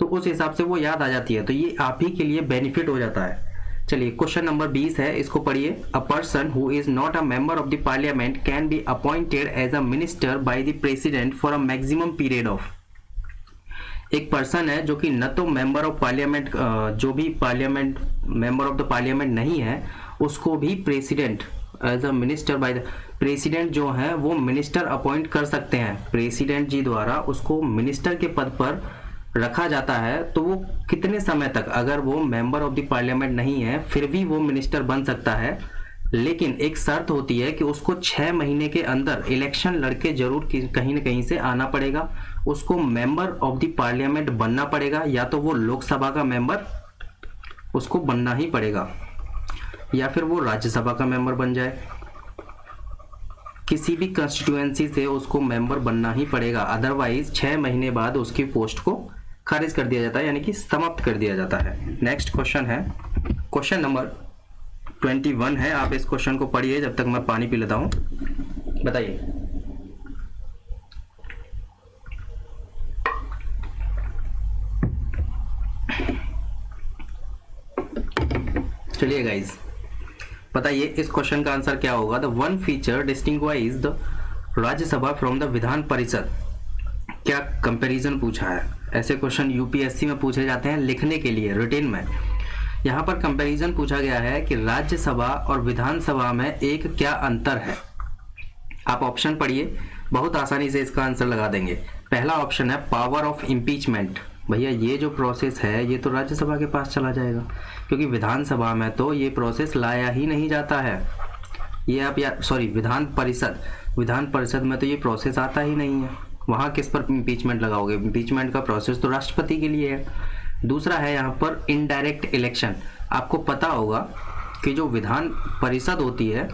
तो उस हिसाब से वो याद आ जाती है, तो ये आप ही के लिए बेनिफिट हो जाता है। चलिए क्वेश्चन नंबर 20 है, इसको पढ़िए। A person who is not a member of the parliament can be appointed as a minister by the president for a maximum period of. एक पर्सन है जो कि न तो मेंबर ऑफ पार्लियामेंट, जो भी parliament member of the parliament नहीं है, उसको भी president as a minister by the president जो है वो मिनिस्टर अपॉइंट कर सकते हैं। प्रेसिडेंट जी द्वारा उसको मिनिस्टर के पद पर रखा जाता है, तो वो कितने समय तक, अगर वो मेंबर ऑफ द पार्लियामेंट नहीं है फिर भी वो मिनिस्टर बन सकता है, लेकिन एक शर्त होती है कि उसको 6 महीने के अंदर इलेक्शन लड़के जरूर कहीं न कहीं से आना पड़ेगा, उसको मेंबर ऑफ द पार्लियामेंट बनना पड़ेगा, या तो वो लोकसभा का मेंबर उसको बनना ही पड़ेगा, या फिर वो राज्यसभा का मेंबर बन जाए। किसी भी कंस्टिट्यूएंसी से उसको मेंबर बनना ही पड़ेगा, अदरवाइज 6 महीने बाद उसकी पोस्ट को खारिज कर दिया जाता है, यानी कि समाप्त कर दिया जाता है। नेक्स्ट क्वेश्चन है, क्वेश्चन नंबर 21 है। आप इस क्वेश्चन को पढ़िए जब तक मैं पानी पी लेता हूं। बताइए, चलिए गाइज बताइए इस क्वेश्चन का आंसर क्या होगा। The one feature डिस्टिंग्वाइज the Rajya Sabha from the Vidhan Parishad. क्या कंपैरिजन पूछा है, ऐसे क्वेश्चन यूपीएससी में पूछे जाते हैं लिखने के लिए रिटेन में। यहाँ पर कंपैरिजन पूछा गया है कि राज्यसभा और विधानसभा में एक क्या अंतर है। आप ऑप्शन पढ़िए। बहुत आसानी से इसका आंसर लगा देंगे। पहला ऑप्शन है पावर ऑफ इम्पीचमेंट। भैया ये जो प्रोसेस है ये तो राज्यसभा के पास चला जाएगा, क्योंकि विधानसभा में तो ये प्रोसेस लाया ही नहीं जाता है। ये आप विधान परिषद में तो ये प्रोसेस आता ही नहीं है। वहाँ किस पर इम्पीचमेंट लगाओगे? इम्पीचमेंट का प्रोसेस तो राष्ट्रपति के लिए है। दूसरा है यहाँ पर इनडायरेक्ट इलेक्शन। आपको पता होगा कि जो विधान परिषद होती है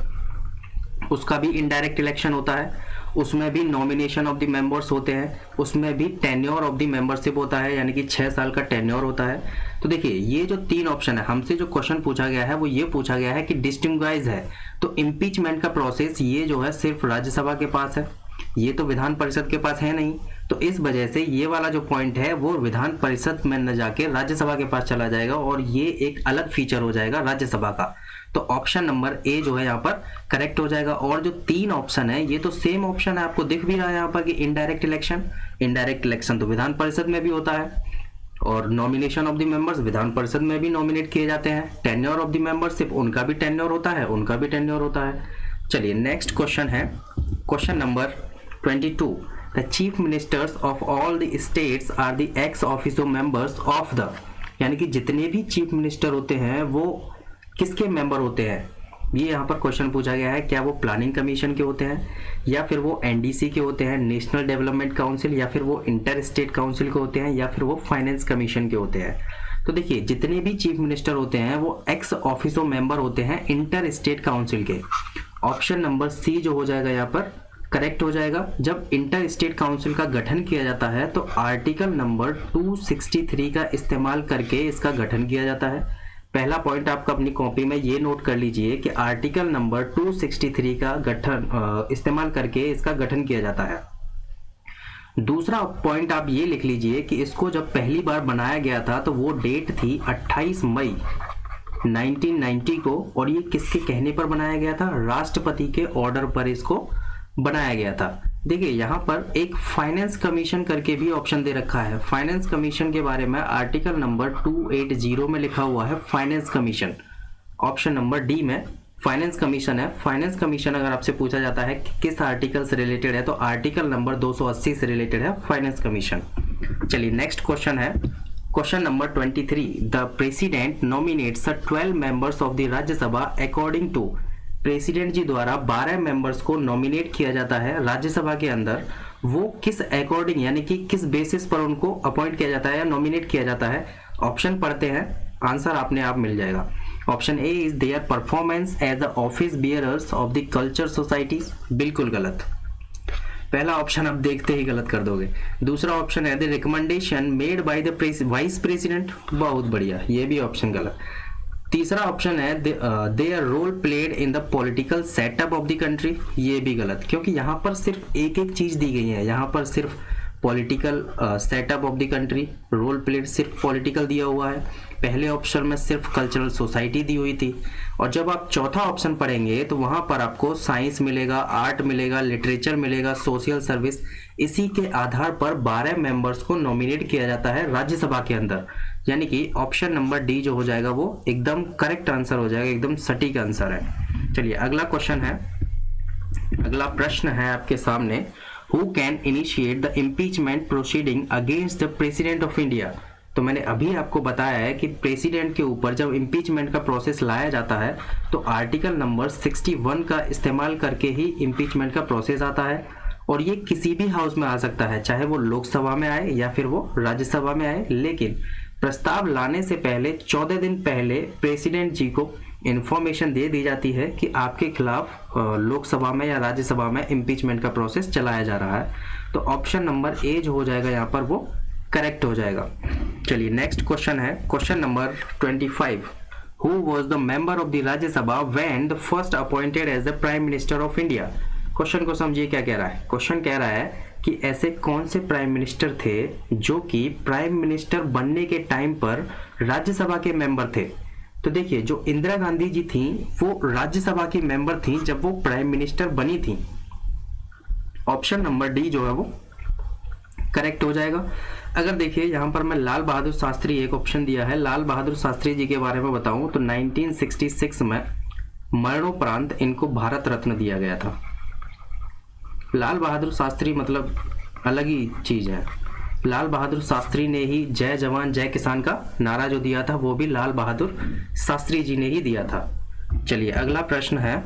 उसका भी इनडायरेक्ट इलेक्शन होता है, उसमें भी नॉमिनेशन ऑफ द मेंबर्स होते हैं, उसमें भी टेन्योर ऑफ द मेंबरशिप होता है, यानी कि 6 साल का टेन्योर होता है। तो देखिए ये जो 3 ऑप्शन है, हमसे जो क्वेश्चन पूछा गया है वो ये पूछा गया है कि डिस्टिंग्वाइज है, तो इम्पीचमेंट का प्रोसेस ये जो है सिर्फ राज्यसभा के पास है, ये तो विधान परिषद के पास है नहीं। तो इस वजह से ये वाला जो पॉइंट है वो विधान परिषद में न जाके राज्यसभा के पास चला जाएगा, और ये एक अलग फीचर हो जाएगा राज्यसभा का। तो ऑप्शन नंबर ए जो है यहाँ पर करेक्ट हो जाएगा। और जो 3 ऑप्शन है ये तो सेम ऑप्शन है, आपको दिख भी रहा है यहाँ पर कि इनडायरेक्ट इलेक्शन तो विधान परिषद में भी होता है, और nomination of the members Vidhan Parishad में भी नॉमिनेट किए जाते हैं, टेन्योर ऑफ द मेंबरशिप उनका भी टेन्योर होता है, चलिए नेक्स्ट क्वेश्चन है question number 22। The chief ministers of all the states are the ex officio members of the, यानी कि जितने भी चीफ मिनिस्टर होते हैं वो किसके मेंबर होते हैं? ये यहाँ पर क्वेश्चन पूछा गया है। क्या वो प्लानिंग कमीशन के होते हैं, या फिर वो एनडीसी के होते हैं, नेशनल डेवलपमेंट काउंसिल, या फिर वो इंटर स्टेट काउंसिल के होते हैं, या फिर वो फाइनेंस कमीशन के होते हैं? तो देखिए जितने भी चीफ मिनिस्टर होते हैं वो एक्स ऑफिसो मेंबर होते हैं इंटर स्टेट काउंसिल के। ऑप्शन नंबर सी जो हो जाएगा यहाँ पर करेक्ट हो जाएगा। जब इंटर स्टेट काउंसिल का गठन किया जाता है तो आर्टिकल नंबर 263 का इस्तेमाल करके इसका गठन किया जाता है। पहला पॉइंट आपका अपनी कॉपी में ये नोट कर लीजिए कि आर्टिकल नंबर 263 का गठन इस्तेमाल करके इसका गठन किया जाता है। दूसरा पॉइंट आप ये लिख लीजिए कि इसको जब पहली बार बनाया गया था तो वो डेट थी 28 मई 1990 को, और ये किसके कहने पर बनाया गया था? राष्ट्रपति के ऑर्डर पर इसको बनाया गया था। देखिए यहाँ पर एक फाइनेंस कमीशन करके भी ऑप्शन दे रखा है। फाइनेंस कमीशन के बारे में आर्टिकल नंबर 280 में लिखा हुआ है finance commission. Option number D में फाइनेंस कमीशन है। फाइनेंस कमीशन अगर आपसे पूछा जाता है कि किस आर्टिकल से रिलेटेड है तो आर्टिकल नंबर 280 से रिलेटेड है फाइनेंस कमीशन। चलिए नेक्स्ट क्वेश्चन है question number 23। The president nominates 12 members of the Rajya Sabha according to, president जी द्वारा 12 मेंबर्स को नॉमिनेट किया जाता है राज्यसभा के अंदर, वो किस अकॉर्डिंग यानी कि किस बेसिस पर उनको अपॉइंट किया जाता है या नॉमिनेट किया जाता है? ऑप्शन पढ़ते हैं, आंसर आपने आप मिल जाएगा। Option A is their performance as the office bearers of the culture societies, बिल्कुल गलत। पहला ऑप्शन आप देखते ही गलत कर दोगे। दूसरा ऑप्शन है the recommendation made by the vice president, बहुत बढ़िया, ये भी ऑप्शन गलत। तीसरा ऑप्शन है their role played in the political setup of the country, ये भी गलत, क्योंकि यहाँ पर सिर्फ एक चीज दी गई है। यहाँ पर सिर्फ political setup of the country, role played सिर्फ पॉलिटिकल दिया हुआ है। पहले ऑप्शन में सिर्फ कल्चरल सोसाइटी दी हुई थी, और जब आप चौथा ऑप्शन पढ़ेंगे तो वहां पर आपको साइंस मिलेगा, आर्ट मिलेगा, लिटरेचर मिलेगा, सोशल सर्विस। इसी के आधार पर 12 मेंबर्स को नॉमिनेट किया जाता है राज्यसभा के अंदर, यानी कि ऑप्शन नंबर डी जो हो जाएगा वो एकदम करेक्ट आंसर हो जाएगा, एकदम सटीक आंसर है। चलिए अगला क्वेश्चन है, अगला प्रश्न है आपके सामने, who can initiate the impeachment proceeding against the president of India. तो मैंने अभी आपको बताया है कि प्रेसिडेंट के ऊपर जब इम्पीचमेंट का प्रोसेस लाया जाता है तो आर्टिकल नंबर 61 का इस्तेमाल करके ही इम्पीचमेंट का प्रोसेस आता है, और ये किसी भी हाउस में आ सकता है, चाहे वो लोकसभा में आए या फिर वो राज्यसभा में आए। लेकिन प्रस्ताव लाने से पहले 14 दिन पहले प्रेसिडेंट जी को इंफॉर्मेशन दे दी जाती है कि आपके खिलाफ लोकसभा में या राज्यसभा में इम्पीचमेंट का प्रोसेस चलाया जा रहा है। तो ऑप्शन नंबर ए जो हो जाएगा यहाँ पर वो करेक्ट हो जाएगा। चलिए नेक्स्ट क्वेश्चन है question number 25। Who was the member of the Rajya Sabha when the first appointed as the prime minister of India. Question को समझिए क्या कह रहा है। क्वेश्चन कह रहा है कि ऐसे कौन से प्राइम मिनिस्टर थे जो कि प्राइम मिनिस्टर बनने के टाइम पर राज्यसभा के मेंबर थे। तो देखिए जो इंदिरा गांधी जी थी वो राज्यसभा की मेंबर थी जब वो प्राइम मिनिस्टर बनी थी। ऑप्शन नंबर डी जो है वो करेक्ट हो जाएगा। अगर देखिए यहाँ पर मैं लाल बहादुर शास्त्री एक ऑप्शन दिया है, लाल बहादुर शास्त्री जी के बारे में बताऊं तो 1966 में मरणोपरांत इनको भारत रत्न दिया गया था। लाल बहादुर शास्त्री मतलब अलग ही चीज है। लाल बहादुर शास्त्री ने ही जय जवान जय किसान का नारा जो दिया था वो भी लाल बहादुर शास्त्री जी ने ही दिया था। चलिए अगला प्रश्न है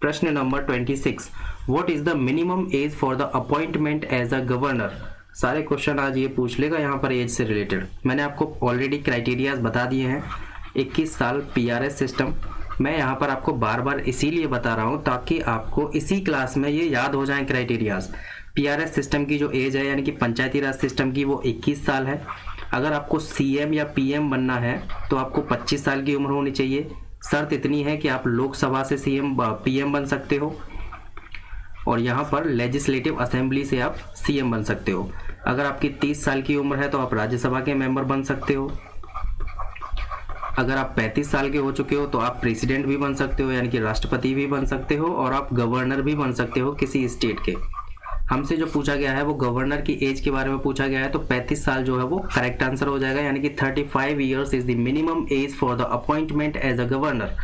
प्रश्न नंबर 26। What is the minimum age for the appointment as a governor. सारे क्वेश्चन आज ये पूछ लेगा यहाँ पर एज से रिलेटेड। मैंने आपको ऑलरेडी क्राइटेरियाज बता दिए हैं। 21 साल पीआरएस सिस्टम। मैं यहाँ पर आपको बार बार इसीलिए बता रहा हूँ ताकि आपको इसी क्लास में ये याद हो जाए क्राइटेरियाज। पीआरएस सिस्टम की जो एज है यानी कि पंचायती राज सिस्टम की वो 21 साल है। अगर आपको सीएम या पीएम बनना है तो आपको 25 साल की उम्र होनी चाहिए। शर्त इतनी है कि आप लोकसभा से सीएम पीएम बन सकते हो और यहाँ पर लेजिस्लेटिव असेंबली से आप सीएम बन सकते हो। अगर आपकी 30 साल की उम्र है तो आप राज्यसभा के मेंबर बन सकते हो। अगर आप 35 साल के हो चुके हो तो आप प्रेसिडेंट भी बन सकते हो यानी कि राष्ट्रपति भी बन सकते हो और आप गवर्नर भी बन सकते हो किसी स्टेट के। हमसे जो पूछा गया है वो गवर्नर की एज के बारे में पूछा गया है तो 35 साल जो है वो करेक्ट आंसर हो जाएगा यानी कि 35 years is the minimum age for the appointment as a governor.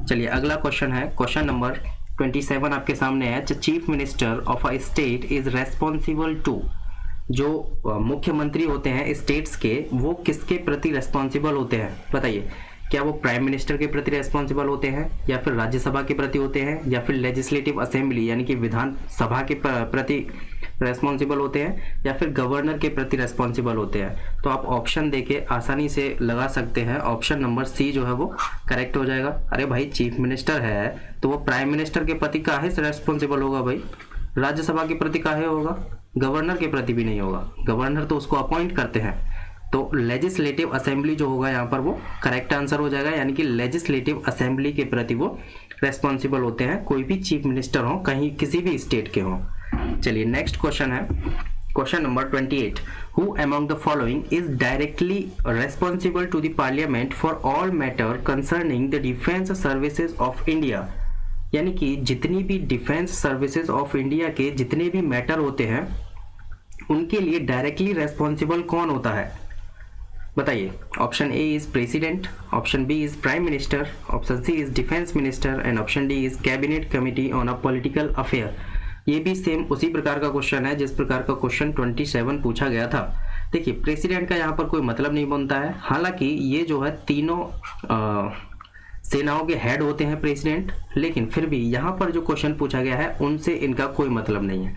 चलिए अगला क्वेश्चन है क्वेश्चन नंबर 27 आपके सामने है। Chief minister of a state is responsible to. जो मुख्यमंत्री होते हैं स्टेट्स के वो किसके प्रति रेस्पॉन्सिबल होते हैं बताइए। क्या वो प्राइम मिनिस्टर के प्रति रेस्पॉन्सिबल होते हैं या फिर राज्यसभा के प्रति होते हैं या फिर लेजिस्लेटिव असेंबली यानी कि विधान सभा के प्रति रेस्पॉन्सिबल होते हैं या फिर गवर्नर के प्रति रेस्पॉन्सिबल होते हैं। तो आप ऑप्शन देके आसानी से लगा सकते हैं। ऑप्शन नंबर सी जो है वो करेक्ट हो जाएगा। अरे भाई चीफ मिनिस्टर है तो वो प्राइम मिनिस्टर के प्रति काहे से रेस्पॉन्सिबल होगा भाई, राज्यसभा के प्रति काहे होगा, गवर्नर के प्रति भी नहीं होगा। गवर्नर तो उसको अपॉइंट करते हैं। तो लेजिस्लेटिव असेंबली जो होगा यहाँ पर वो करेक्ट आंसर हो जाएगा यानी कि लेजिस्लेटिव असेंबली के प्रति वो रेस्पॉन्सिबल होते हैं कोई भी चीफ मिनिस्टर हो कहीं किसी भी स्टेट के हो। चलिए नेक्स्ट क्वेश्चन है question number 28। Who among the following is directly responsible to the parliament for all matter concerning the defence services of India. यानी कि जितनी भी डिफेंस सर्विसेज ऑफ इंडिया के जितने भी मैटर होते हैं उनके लिए डायरेक्टली रेस्पॉन्सिबल कौन होता है बताइए। Option A is president, option B is prime minister, option C is defence minister and option D is cabinet committee on a political affair. ये भी सेम उसी प्रकार का क्वेश्चन है जिस प्रकार का क्वेश्चन 27 पूछा गया था। देखिए प्रेसिडेंट का यहाँ पर कोई मतलब नहीं बनता है। हालांकि ये जो है तीनों सेनाओं के हेड होते हैं प्रेसिडेंट, लेकिन फिर भी यहाँ पर जो क्वेश्चन पूछा गया है उनसे इनका कोई मतलब नहीं है।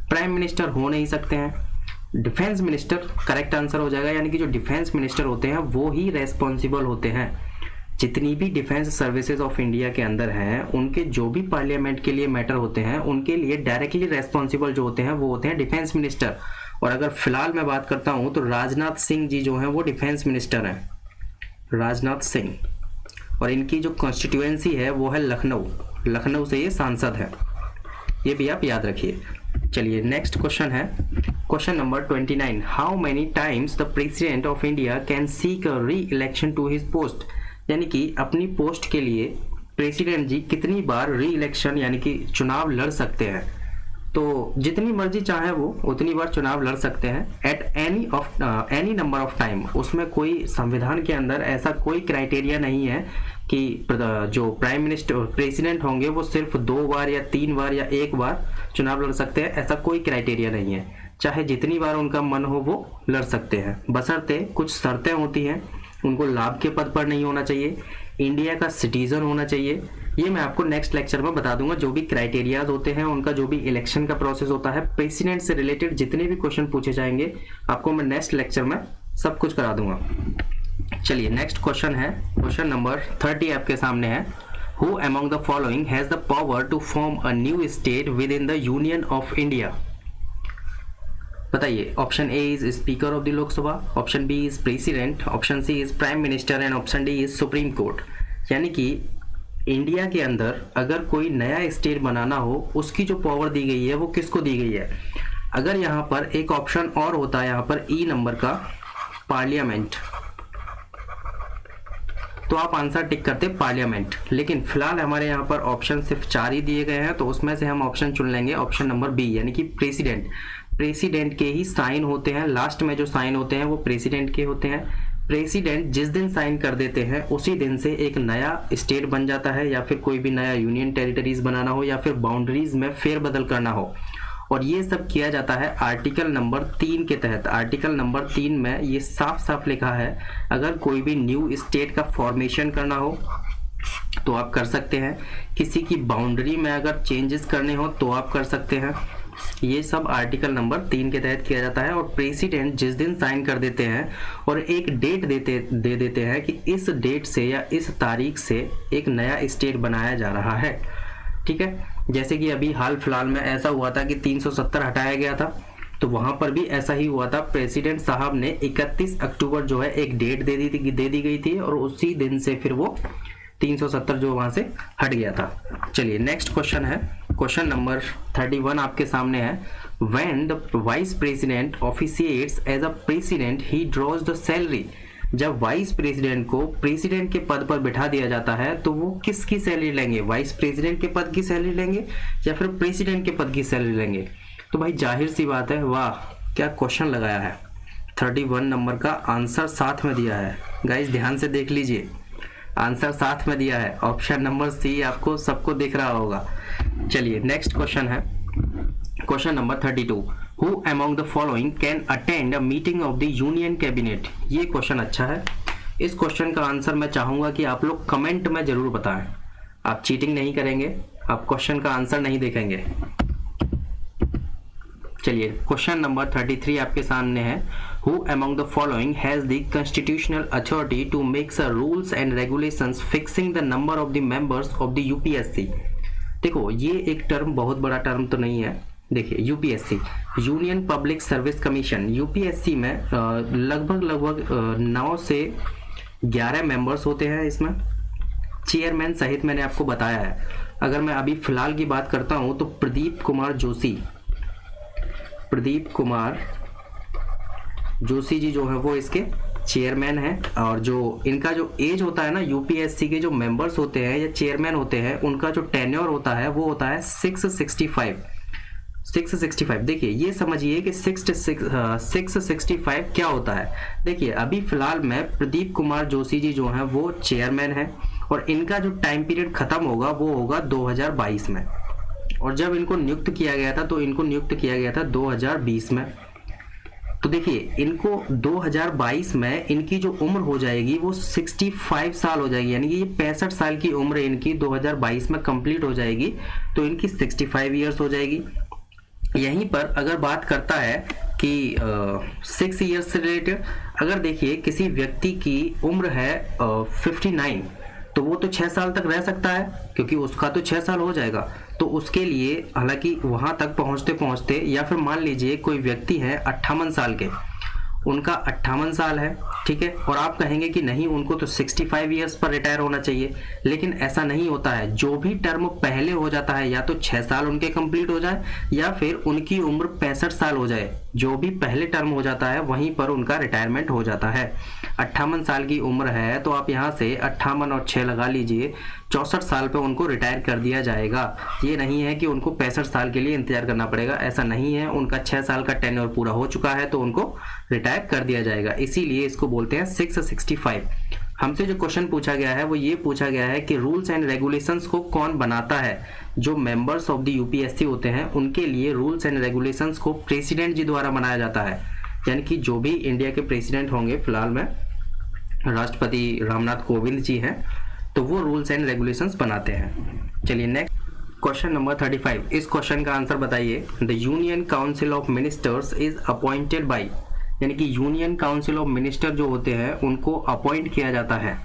प्राइम मिनिस्टर हो नहीं सकते हैं। डिफेंस मिनिस्टर करेक्ट आंसर हो जाएगा यानी कि जो डिफेंस मिनिस्टर होते हैं वो ही रेस्पॉन्सिबल होते हैं। जितनी भी डिफेंस सर्विसेज ऑफ इंडिया के अंदर हैं उनके जो भी पार्लियामेंट के लिए मैटर होते हैं उनके लिए डायरेक्टली रेस्पॉन्सिबल जो होते हैं वो होते हैं डिफेंस मिनिस्टर। और अगर फिलहाल मैं बात करता हूं तो राजनाथ सिंह जी जो हैं वो डिफेंस मिनिस्टर हैं, राजनाथ सिंह। और इनकी जो कॉन्स्टिट्यूएंसी है वो है लखनऊ, लखनऊ से ये सांसद है, ये भी आप याद रखिए। चलिए नेक्स्ट क्वेश्चन है question number 29। How many times the president of India can seek a re election to his post. यानी कि अपनी पोस्ट के लिए प्रेसिडेंट जी कितनी बार री इलेक्शन यानी कि चुनाव लड़ सकते हैं। तो जितनी मर्जी चाहे वो उतनी बार चुनाव लड़ सकते हैं at any number of time. उसमें कोई संविधान के अंदर ऐसा कोई क्राइटेरिया नहीं है कि जो प्राइम मिनिस्टर प्रेसिडेंट होंगे वो सिर्फ 2 बार या 3 बार या 1 बार चुनाव लड़ सकते हैं। ऐसा कोई क्राइटेरिया नहीं है, चाहे जितनी बार उनका मन हो वो लड़ सकते हैं, बशर्ते कुछ शर्तें होती हैं। उनको लाभ के पद पर नहीं होना चाहिए, इंडिया का सिटीजन होना चाहिए। ये मैं आपको नेक्स्ट लेक्चर में बता दूंगा। जो भी क्राइटेरियाज होते हैं उनका जो भी इलेक्शन का प्रोसेस होता है, प्रेसिडेंट से रिलेटेड जितने भी क्वेश्चन पूछे जाएंगे आपको मैं नेक्स्ट लेक्चर में सब कुछ करा दूंगा। चलिए नेक्स्ट क्वेश्चन है क्वेश्चन नंबर 30 आपके सामने है। Who among the following has the power to form a new state with in the union of India. बताइए। Option A is speaker of the Lok Sabha, option B is president, option C is prime minister and option D is supreme court. यानी कि India के अंदर अगर कोई नया state बनाना हो उसकी जो पावर दी गई है वो किसको दी गई है। अगर यहाँ पर एक ऑप्शन और होता है यहाँ पर ई नंबर का पार्लियामेंट, तो आप आंसर टिक करते पार्लियामेंट। लेकिन फिलहाल हमारे यहाँ पर ऑप्शन सिर्फ 4 ही दिए गए हैं तो उसमें से हम ऑप्शन चुन लेंगे ऑप्शन नंबर बी यानी कि प्रेसिडेंट। प्रेसिडेंट के ही साइन होते हैं, लास्ट में जो साइन होते हैं वो प्रेसिडेंट के होते हैं। प्रेसिडेंट जिस दिन साइन कर देते हैं उसी दिन से एक नया स्टेट बन जाता है या फिर कोई भी नया यूनियन टेरिटरीज बनाना हो या फिर बाउंड्रीज में फेरबदल करना हो। और ये सब किया जाता है आर्टिकल नंबर 3 के तहत। आर्टिकल नंबर 3 में ये साफ साफ लिखा है, अगर कोई भी न्यू स्टेट का फॉर्मेशन करना हो तो आप कर सकते हैं, किसी की बाउंड्री में अगर चेंजेस करने हो तो आप कर सकते हैं। ये सब आर्टिकल नंबर 3 के तहत किया जाता है। और प्रेसिडेंट जिस दिन साइन कर देते हैं और एक डेट दे देते हैं कि इस डेट से या इस तारीख से एक नया स्टेट बनाया जा रहा है, ठीक है। जैसे कि अभी हाल फिलहाल में ऐसा हुआ था कि 370 हटाया गया था, तो वहां पर भी ऐसा ही हुआ था। प्रेसिडेंट साहब ने 31 अक्टूबर जो है एक डेट दे दी गई थी और उसी दिन से फिर वो 370 जो वहां से हट गया था। चलिए नेक्स्ट क्वेश्चन है, क्वेश्चन नंबर 31 आपके सामने है। When the vice president officiates as a president he draws the salary. जब वाइस प्रेसिडेंट को प्रेसिडेंट के पद पर बिठा दिया जाता है तो वो किसकी सैलरी लेंगे? वाइस प्रेसिडेंट के पद की सैलरी लेंगे या फिर प्रेसिडेंट के पद की सैलरी लेंगे? तो भाई जाहिर सी बात है, वाह क्या क्वेश्चन लगाया है। 31 नंबर का आंसर साथ में दिया है, गाइस ध्यान से देख लीजिए, आंसर साथ में दिया है, ऑप्शन नंबर सी आपको सबको दिख रहा होगा। चलिए नेक्स्ट क्वेश्चन है, question number 32। Who among the following can attend a meeting of the union cabinet? ये क्वेश्चन अच्छा है। इस क्वेश्चन का आंसर मैं चाहूंगा कि आप लोग कमेंट में जरूर बताएं। आप चीटिंग नहीं करेंगे, आप क्वेश्चन का आंसर नहीं देखेंगे। चलिए क्वेश्चन नंबर 33 आपके सामने है। Who among the following has the constitutional authority to make the rules and regulations fixing the number of the members of the UPSC? देखो ये एक टर्म बहुत बड़ा टर्म तो नहीं है। देखिए UPSC, union public service commission, UPSC में लगभग 9 से 11 मेंबर्स होते हैं। इसमें चेयरमैन सहित मैंने आपको बताया है। अगर मैं अभी फिलहाल की बात करता हूं तो प्रदीप कुमार जोशी जी जो है वो इसके चेयरमैन हैं। और जो इनका जो एज होता है ना, यूपीएससी के जो मेंबर्स होते हैं या चेयरमैन होते हैं, उनका जो टेन्योर होता है वो होता है 665। देखिए ये समझिए कि 665 क्या होता है। देखिए अभी फिलहाल में प्रदीप कुमार जोशी जी जो हैं वो चेयरमैन हैं और इनका जो टाइम पीरियड खत्म होगा वो होगा 2022 में। और जब इनको नियुक्त किया गया था तो इनको नियुक्त किया गया था 2020 में। तो देखिए इनको 2022 में इनकी जो उम्र हो जाएगी वो 65 साल हो जाएगी, यानी कि ये 65 साल की उम्र इनकी 2022 में कंप्लीट हो जाएगी, तो इनकी 65 ईयर्स हो जाएगी। यहीं पर अगर बात करता है कि 6 ईयर्स से रिलेटेड, अगर देखिए किसी व्यक्ति की उम्र है 59, तो वो तो 6 साल तक रह सकता है क्योंकि उसका तो 6 साल हो जाएगा। तो उसके लिए हालांकि वहां तक पहुंचते पहुंचते, या फिर मान लीजिए कोई व्यक्ति है 58 साल के, उनका 58 साल है, ठीक है, और आप कहेंगे कि नहीं उनको तो 65 ईयर्स पर रिटायर होना चाहिए, लेकिन ऐसा नहीं होता है। जो भी टर्म पहले हो जाता है, या तो 6 साल उनके कंप्लीट हो जाए या फिर उनकी उम्र 65 साल हो जाए, जो भी पहले टर्म हो जाता है वहीं पर उनका रिटायरमेंट हो जाता है। 58 साल की उम्र है तो आप यहाँ से 58 और 6 लगा लीजिए, 64 साल पे उनको रिटायर कर दिया जाएगा। ये नहीं है कि उनको 65 साल के लिए इंतजार करना पड़ेगा, ऐसा नहीं है। उनका 6 साल का टेन्योर पूरा हो चुका है तो उनको रिटायर कर दिया जाएगा, इसीलिए इसको बोलते हैं 665। हमसे जो क्वेश्चन पूछा गया है वो ये पूछा गया है कि रूल्स एंड रेगुलेशंस को कौन बनाता है? जो मेंबर्स ऑफ द यूपीएससी होते हैं उनके लिए रूल्स एंड रेगुलेशंस को प्रेसिडेंट जी द्वारा बनाया जाता है, यानी कि जो भी इंडिया के प्रेसिडेंट होंगे, फिलहाल में राष्ट्रपति रामनाथ कोविंद जी हैं, तो वो रूल्स एंड रेगुलेशंस बनाते हैं। चलिए नेक्स्ट क्वेश्चन नंबर 35, इस क्वेश्चन का आंसर बताइए। The union council of ministers is appointed bye, यानी कि यूनियन काउंसिल ऑफ मिनिस्टर जो होते हैं उनको अपॉइंट किया जाता है,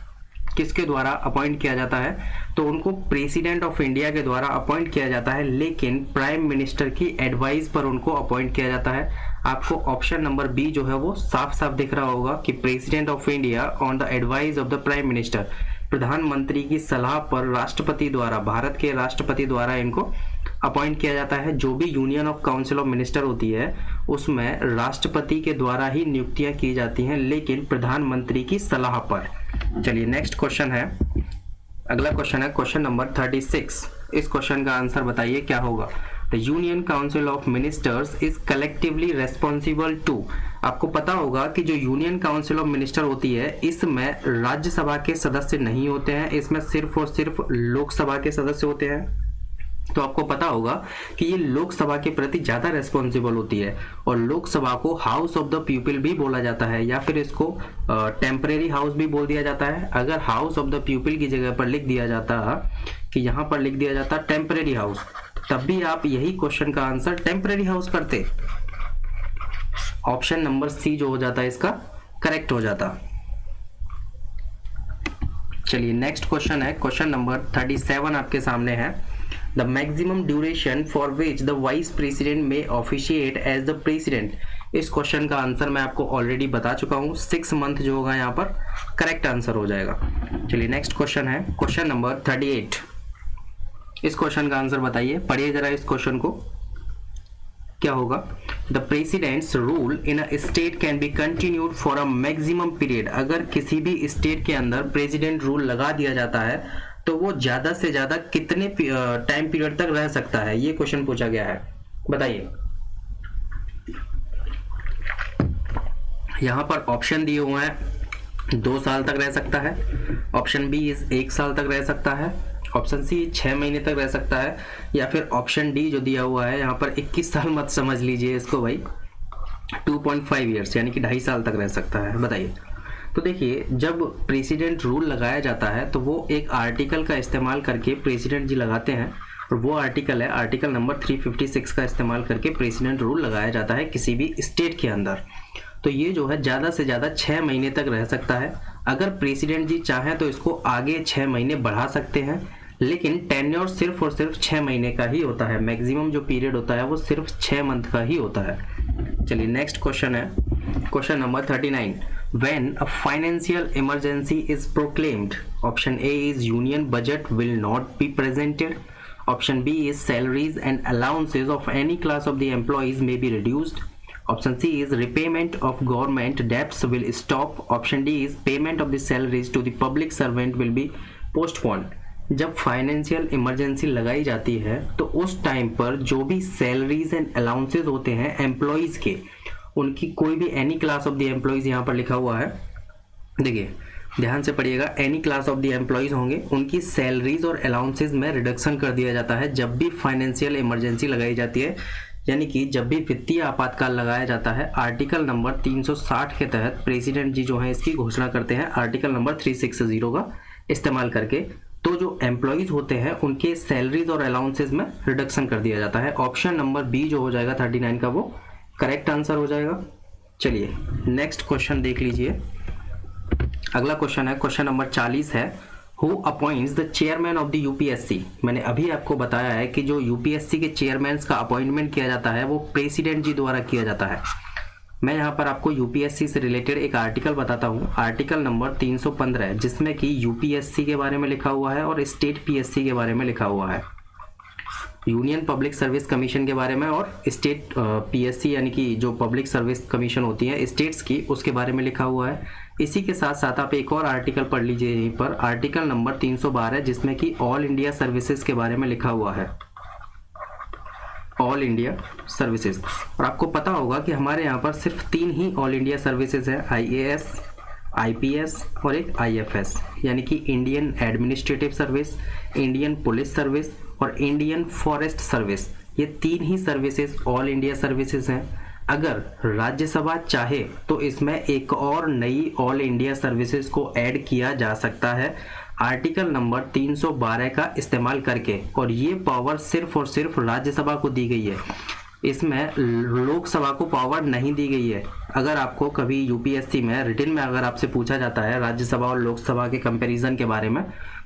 किसके द्वारा अपॉइंट किया जाता है? तो उनको प्रेसिडेंट ऑफ इंडिया के द्वारा अपॉइंट किया जाता है, लेकिन प्राइम मिनिस्टर की एडवाइस पर उनको अपॉइंट किया जाता है। आपको ऑप्शन नंबर बी जो है वो साफ साफ दिख रहा होगा कि president of India on the advice of the prime minister, प्रधानमंत्री की सलाह पर राष्ट्रपति द्वारा, भारत के राष्ट्रपति द्वारा इनको अपॉइंट किया जाता है। जो भी union of council of minister होती है उसमें राष्ट्रपति के द्वारा ही नियुक्तियां की जाती हैं, लेकिन प्रधानमंत्री की सलाह पर। चलिए नेक्स्ट क्वेश्चन है, अगला क्वेश्चन है क्वेश्चन नंबर 36। इस क्वेश्चन का आंसर बताइए क्या होगा। The union council of ministers is collectively responsible to, आपको पता होगा कि जो यूनियन काउंसिल ऑफ मिनिस्टर होती है इसमें राज्यसभा के सदस्य नहीं होते हैं, इसमें सिर्फ और सिर्फ लोकसभा के सदस्य होते हैं। तो आपको पता होगा कि ये लोकसभा के प्रति ज़्यादा रेस्पॉन्सिबल होती है, और लोकसभा को हाउस ऑफ द पीपल भी बोला जाता है, या फिर इसको टेम्परेरी हाउस भी बोल दिया जाता है। अगर हाउस ऑफ द पीपल की जगह पर लिख दिया जाता कि यहाँ पर लिख दिया जाता टेम्परेरी हाउस, तब भी आप यही क्वेश्चन का आंसर टेम्परेरी हाउस करते। ऑप्शन नंबर सी जो हो जाता है इसका करेक्ट हो जाता। चलिए नेक्स्ट क्वेश्चन है, क्वेश्चन नंबर 37 आपके सामने है। The maximum duration for which the vice president में ऑफिशिएट एज द प्रेसिडेंट। इस क्वेश्चन का आंसर मैं आपको ऑलरेडी बता चुका हूं, 6 मंथ जो होगा यहाँ पर करेक्ट आंसर हो जाएगा। चलिए नेक्स्ट क्वेश्चन है, क्वेश्चन नंबर 38। इस क्वेश्चन का आंसर बताइए, पढ़िए जरा इस क्वेश्चन को, क्या होगा। The presidents rule in a state can be continued for a maximum period. अगर किसी भी स्टेट के अंदर प्रेसिडेंट रूल लगा दिया जाता है तो वो ज्यादा से ज्यादा कितने टाइम पीरियड तक रह सकता है, ये क्वेश्चन पूछा गया है, बताइए। यहां पर ऑप्शन दिए हुए हैं, 2 साल तक रह सकता है, ऑप्शन बी 1 साल तक रह सकता है, ऑप्शन सी 6 महीने तक रह सकता है, या फिर ऑप्शन डी जो दिया हुआ है यहाँ पर 21 साल मत समझ लीजिए इसको भाई, 2.5 ईयर्स यानी कि 2.5 साल तक रह सकता है, बताइए। तो देखिए, जब प्रेसिडेंट रूल लगाया जाता है तो वो एक आर्टिकल का इस्तेमाल करके प्रेसिडेंट जी लगाते हैं, और वो आर्टिकल है आर्टिकल नंबर 356 का इस्तेमाल करके प्रेसिडेंट रूल लगाया जाता है किसी भी स्टेट के अंदर। तो ये जो है ज़्यादा से ज़्यादा 6 महीने तक रह सकता है। अगर प्रेसिडेंट जी चाहें तो इसको आगे 6 महीने बढ़ा सकते हैं, लेकिन टेन्योर सिर्फ और सिर्फ 6 महीने का ही होता है, मैक्सिमम जो पीरियड होता है वो सिर्फ 6 मंथ का ही होता है। चलिए नेक्स्ट क्वेश्चन है, question number 39। When a financial emergency is proclaimed, option A is union budget will not be presented, option B is salaries and allowances of any class of the employees may be reduced, option C is repayment of government debts will stop, option D is payment of the salaries to the public servant will be postponed। जब financial emergency लगाई जाती है तो उस time पर जो भी salaries and allowances होते हैं एम्प्लॉयज के, उनकी कोई भी any class of the employees यहाँ पर लिखा हुआ है, देखिए ध्यान से पढ़िएगा, any class of the employees होंगे, उनकी सैलरीज और अलाउंसेज में रिडक्शन कर दिया जाता है जब भी फाइनेंशियल इमरजेंसी लगाई जाती है। यानी कि जब भी वित्तीय आपातकाल लगाया जाता है, आर्टिकल नंबर 360 के तहत प्रेसिडेंट जी जो है इसकी घोषणा करते हैं आर्टिकल नंबर 360 का इस्तेमाल करके, तो जो एम्प्लॉयज होते हैं उनके सैलरीज और अलाउंसेज में रिडक्शन कर दिया जाता है। ऑप्शन नंबर बी जो हो जाएगा 39 का वो करेक्ट आंसर हो जाएगा। चलिए नेक्स्ट क्वेश्चन देख लीजिए, अगला क्वेश्चन है, क्वेश्चन नंबर 40 है। Who appoints the chairman of the UPSC. मैंने अभी आपको बताया है कि जो यूपीएससी के चेयरमैन का अपॉइंटमेंट किया जाता है वो प्रेसिडेंट जी द्वारा किया जाता है। मैं यहाँ पर आपको यूपीएससी से रिलेटेड एक आर्टिकल बताता हूँ, आर्टिकल नंबर 315, जिसमें कि यूपीएससी के बारे में लिखा हुआ है और स्टेट पीएससी के बारे में लिखा हुआ है, यूनियन पब्लिक सर्विस कमीशन के बारे में और स्टेट पीएससी यानी कि जो पब्लिक सर्विस कमीशन होती है स्टेट्स की, उसके बारे में लिखा हुआ है। इसी के साथ साथ आप एक और आर्टिकल पढ़ लीजिए यहीं पर, आर्टिकल नंबर 312, जिसमें कि ऑल इंडिया सर्विसेज के बारे में लिखा हुआ है, ऑल इंडिया सर्विसेज। और आपको पता होगा कि हमारे यहाँ पर सिर्फ 3 ही ऑल इंडिया सर्विसेज है, आईएएस, आईपीएस और एक आईएफएस, यानी कि Indian administrative service, Indian police service और इंडियन फॉरेस्ट सर्विस। ये 3 ही सर्विसेज ऑल इंडिया सर्विसेज हैं। अगर राज्यसभा चाहे तो इसमें एक और नई ऑल इंडिया सर्विसेज को ऐड किया जा सकता है आर्टिकल नंबर 312 का इस्तेमाल करके, और ये पावर सिर्फ और सिर्फ राज्यसभा को दी गई है, इसमें लोकसभा को पावर नहीं दी गई है। अगर आपको कभी यूपीएससी में रिटन में अगर आपसे पूछा जाता है राज्यसभा और लोकसभा के कंपैरिजन के बारे में,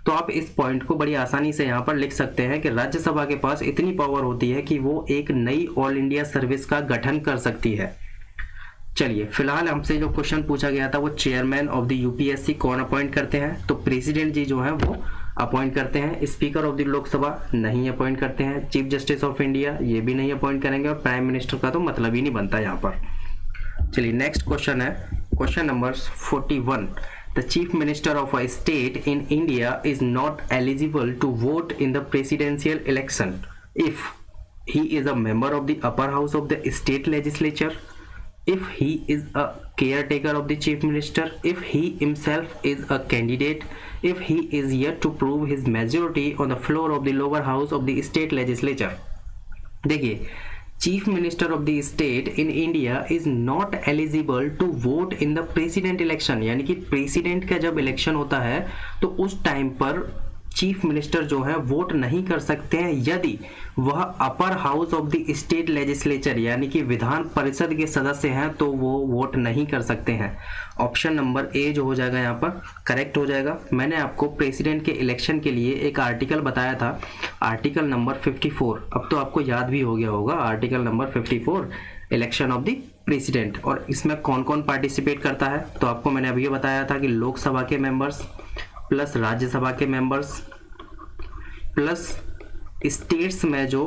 तो आप इस पॉइंट को बड़ी आसानी से यहाँ पर लिख सकते हैं कि राज्यसभा के पास इतनी पावर होती है कि वो एक नई ऑल इंडिया सर्विस का गठन कर सकती है। चलिए फिलहाल हमसे जो क्वेश्चन पूछा गया था वो चेयरमैन ऑफ द यूपीएससी कौन अपॉइंट करते हैं, तो प्रेसिडेंट जी जो है वो अपॉइंट करते हैं। स्पीकर ऑफ द लोकसभा नहीं अपॉइंट करते हैं, चीफ जस्टिस ऑफ इंडिया ये भी नहीं अपॉइंट करेंगे, और प्राइम मिनिस्टर का तो मतलब ही नहीं बनता यहाँ पर। चलिए नेक्स्ट क्वेश्चन है, question number 41। The chief minister of a state in India is not eligible to vote in the presidential election if he is a member of the upper house of the state legislature, if he is a caretaker of the chief minister, if he himself is a candidate, if he is yet to prove his majority on the floor of the lower house of the state legislature। देखिए, chief minister of the state in India is not eligible to vote in the president election, यानी कि president का जब election होता है तो उस time पर चीफ मिनिस्टर जो है वोट नहीं कर सकते हैं यदि वह अपर house of the state legislature यानी कि विधान परिषद के सदस्य हैं तो वो वोट नहीं कर सकते हैं। ऑप्शन नंबर ए जो हो जाएगा यहाँ पर करेक्ट हो जाएगा। मैंने आपको प्रेसिडेंट के इलेक्शन के लिए एक आर्टिकल बताया था, आर्टिकल नंबर 54, अब तो आपको याद भी हो गया होगा, article number 54 election of the president. और इसमें कौन कौन पार्टिसिपेट करता है, तो आपको मैंने अभी बताया था कि लोकसभा के मेंबर्स प्लस राज्यसभा के मेंबर्स प्लस स्टेट्स में जो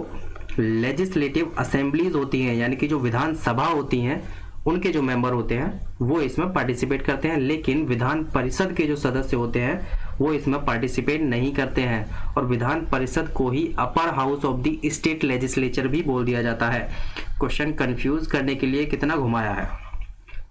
लेजिस्लेटिव असेंबलीज होती हैं यानी कि जो विधानसभा होती हैं उनके जो मेंबर होते हैं वो इसमें पार्टिसिपेट करते हैं, लेकिन विधान परिषद के जो सदस्य होते हैं वो इसमें पार्टिसिपेट नहीं करते हैं। और विधान परिषद को ही upper house of the state legislature भी बोल दिया जाता है। क्वेश्चन कंफ्यूज करने के लिए कितना घुमाया है,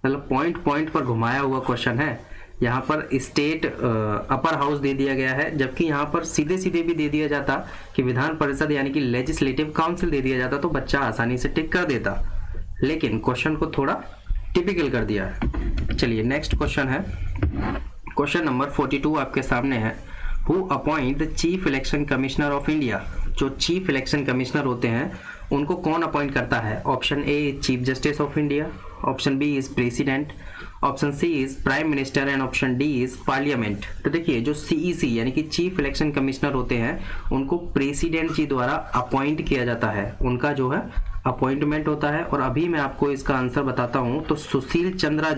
मतलब पॉइंट पॉइंट पर घुमाया हुआ क्वेश्चन है। यहाँ पर स्टेट अपर हाउस दे दिया गया है, जबकि यहाँ पर सीधे सीधे भी दे दिया जाता कि विधान परिषद यानी कि लेजिस्लेटिव काउंसिल दे दिया जाता तो बच्चा आसानी से टिक कर देता, लेकिन क्वेश्चन को थोड़ा टिपिकल कर दिया है। चलिए नेक्स्ट क्वेश्चन है, क्वेश्चन नंबर 42 आपके सामने है। Who appoint the chief election commissioner of India, जो चीफ इलेक्शन कमिश्नर होते हैं उनको कौन अपॉइंट करता है। Option A is chief justice of India, option B is president, option C is prime minister and option D is parliament. तो देखिए जो सीईसी यानी कि चीफ इलेक्शन कमिश्नर होते हैं उनको प्रेसिडेंट जी द्वारा अपॉइंट किया जाता है, उनका जो है अपॉइंटमेंट होता है। और अभी मैं आपको इसका आंसर बताता हूं, तो सुशील चंद्रा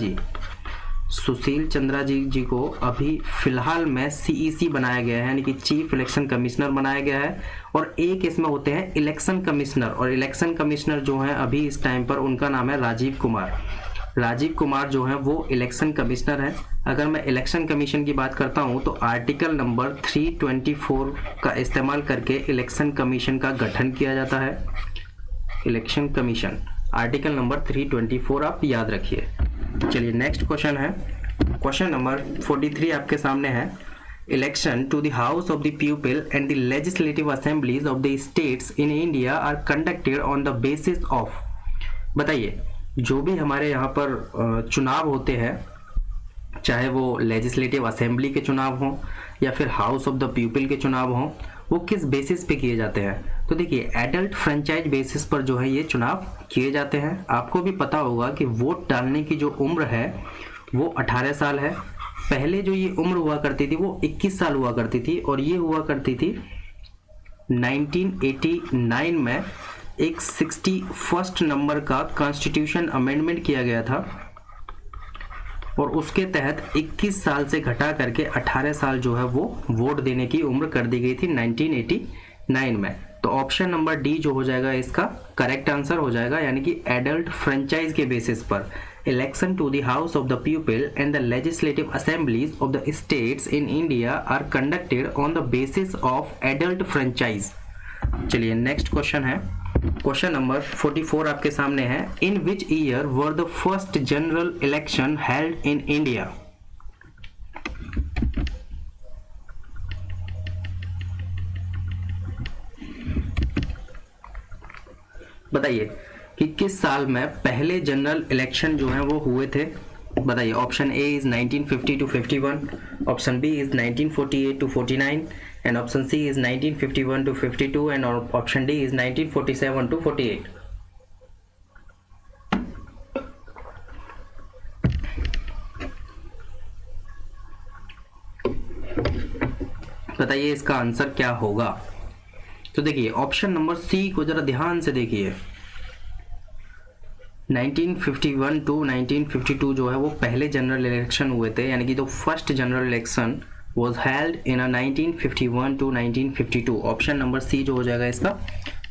जी को अभी फिलहाल में सीईसी बनाया गया है यानी कि चीफ इलेक्शन कमिश्नर बनाया गया है। और एक इसमें होते हैं इलेक्शन कमिश्नर, और इलेक्शन कमिश्नर जो है अभी इस टाइम पर उनका नाम है राजीव कुमार जो है वो इलेक्शन कमिश्नर है। अगर मैं इलेक्शन कमीशन की बात करता हूं तो आर्टिकल नंबर 324 का इस्तेमाल करके इलेक्शन कमीशन का गठन किया जाता है। इलेक्शन कमीशन आर्टिकल नंबर 324 आप याद रखिए। चलिए नेक्स्ट क्वेश्चन है, क्वेश्चन नंबर 43 आपके सामने है। Election to the house of the people and the legislative assemblies of the states in India are conducted on the basis of. बताइए जो भी हमारे यहाँ पर चुनाव होते हैं, चाहे वो लेजिस्लेटिव असेंबली के चुनाव हों या फिर हाउस ऑफ द पीपल के चुनाव हों, वो किस बेसिस पे किए जाते हैं। तो देखिए एडल्ट फ्रेंचाइज बेसिस पर जो है ये चुनाव किए जाते हैं। आपको भी पता होगा कि वोट डालने की जो उम्र है वो 18 साल है। पहले जो ये उम्र हुआ करती थी वो 21 साल हुआ करती थी, और ये हुआ करती थी 1989 में एक 61st नंबर का कॉन्स्टिट्यूशन अमेंडमेंट किया गया था, और उसके तहत 21 साल से घटा करके 18 साल जो है वो वोट देने की उम्र कर दी गई थी 1989 में। तो ऑप्शन नंबर डी जो हो जाएगा इसका करेक्ट आंसर हो जाएगा, यानी कि एडल्ट फ्रेंचाइज के बेसिस पर election to the house of the people and the legislative assemblies of the states in India are conducted on the basis of adult franchise. चलिए नेक्स्ट क्वेश्चन है, question number 44 आपके सामने है। In which year were the first general election held in India. बताइए कि किस साल में पहले जनरल इलेक्शन जो है वो हुए थे। बताइए option A is 1950 to 51, option B is 1948 to 49, and option C is 1951 to 52, and option D is 1947 to 48. बताइए इसका आंसर क्या होगा। तो देखिए ऑप्शन नंबर सी को जरा ध्यान से देखिए, 1951 टू 1952 जो है वो पहले जनरल इलेक्शन हुए थे, यानी कि जो first general election was held in a 1951 to 1952। Option number C जो हो जाएगा इसका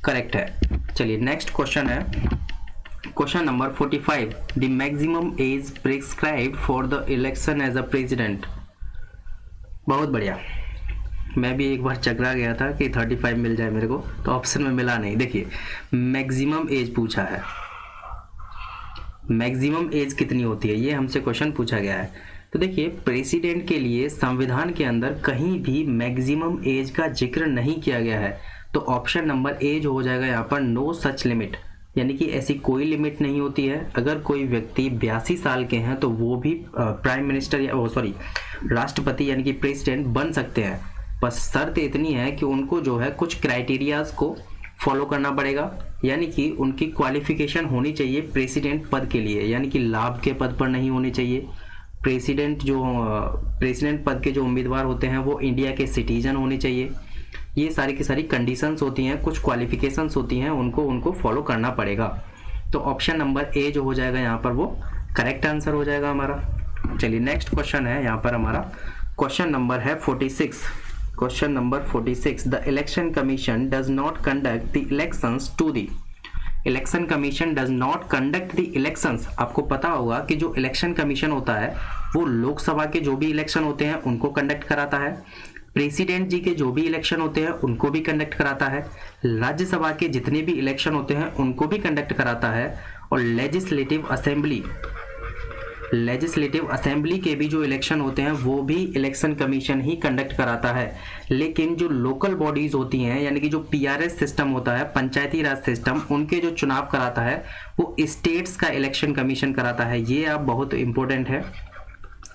करेक्ट है। चलिए नेक्स्ट क्वेश्चन है, question number 45। The maximum age prescribed for the election as a president. बहुत बढ़िया, मैं भी एक बार चकरा गया था कि 35 मिल जाए मेरे को, तो ऑप्शन में मिला नहीं। देखिए मैक्सिमम एज पूछा है, मैक्सिमम एज कितनी होती है, ये हमसे क्वेश्चन पूछा गया है। तो देखिए प्रेसिडेंट के लिए संविधान के अंदर कहीं भी मैक्सिमम एज का जिक्र नहीं किया गया है, तो ऑप्शन नंबर ए जो हो जाएगा यहाँ पर नो सच लिमिट, यानी कि ऐसी कोई लिमिट नहीं होती है। अगर कोई व्यक्ति 82 साल के हैं तो वो भी प्राइम मिनिस्टर या राष्ट्रपति यानी कि प्रेसिडेंट बन सकते हैं, बस शर्त इतनी है कि उनको जो है कुछ क्राइटेरियाज को फॉलो करना पड़ेगा, यानी कि उनकी क्वालिफिकेशन होनी चाहिए प्रेसिडेंट पद के लिए, यानी कि लाभ के पद पर नहीं होनी चाहिए। प्रेसिडेंट पद के जो उम्मीदवार होते हैं वो इंडिया के सिटीजन होने चाहिए। ये सारी की सारी कंडीशंस होती हैं, कुछ क्वालिफिकेशंस होती हैं, उनको फॉलो करना पड़ेगा। तो ऑप्शन नंबर ए जो हो जाएगा यहाँ पर वो करेक्ट आंसर हो जाएगा हमारा। चलिए नेक्स्ट क्वेश्चन है यहाँ पर हमारा, क्वेश्चन नंबर है 46। Question number 46, the election commission does not conduct the elections to the, election commission does not conduct the elections. आपको पता होगा कि जो इलेक्शन कमीशन होता है वो लोकसभा के जो भी इलेक्शन होते हैं उनको कंडक्ट कराता है, प्रेसिडेंट जी के जो भी इलेक्शन होते हैं उनको भी कंडक्ट कराता है, राज्यसभा के जितने भी इलेक्शन होते हैं उनको भी कंडक्ट कराता है, और लेजिस्लेटिव असेंबली के भी जो इलेक्शन होते हैं वो भी इलेक्शन कमीशन ही कंडक्ट कराता है। लेकिन जो लोकल बॉडीज होती हैं, यानी कि जो पीआरएस सिस्टम होता है, पंचायती राज सिस्टम, उनके जो चुनाव कराता है वो स्टेट्स का इलेक्शन कमीशन कराता है। ये आप बहुत इंपॉर्टेंट है,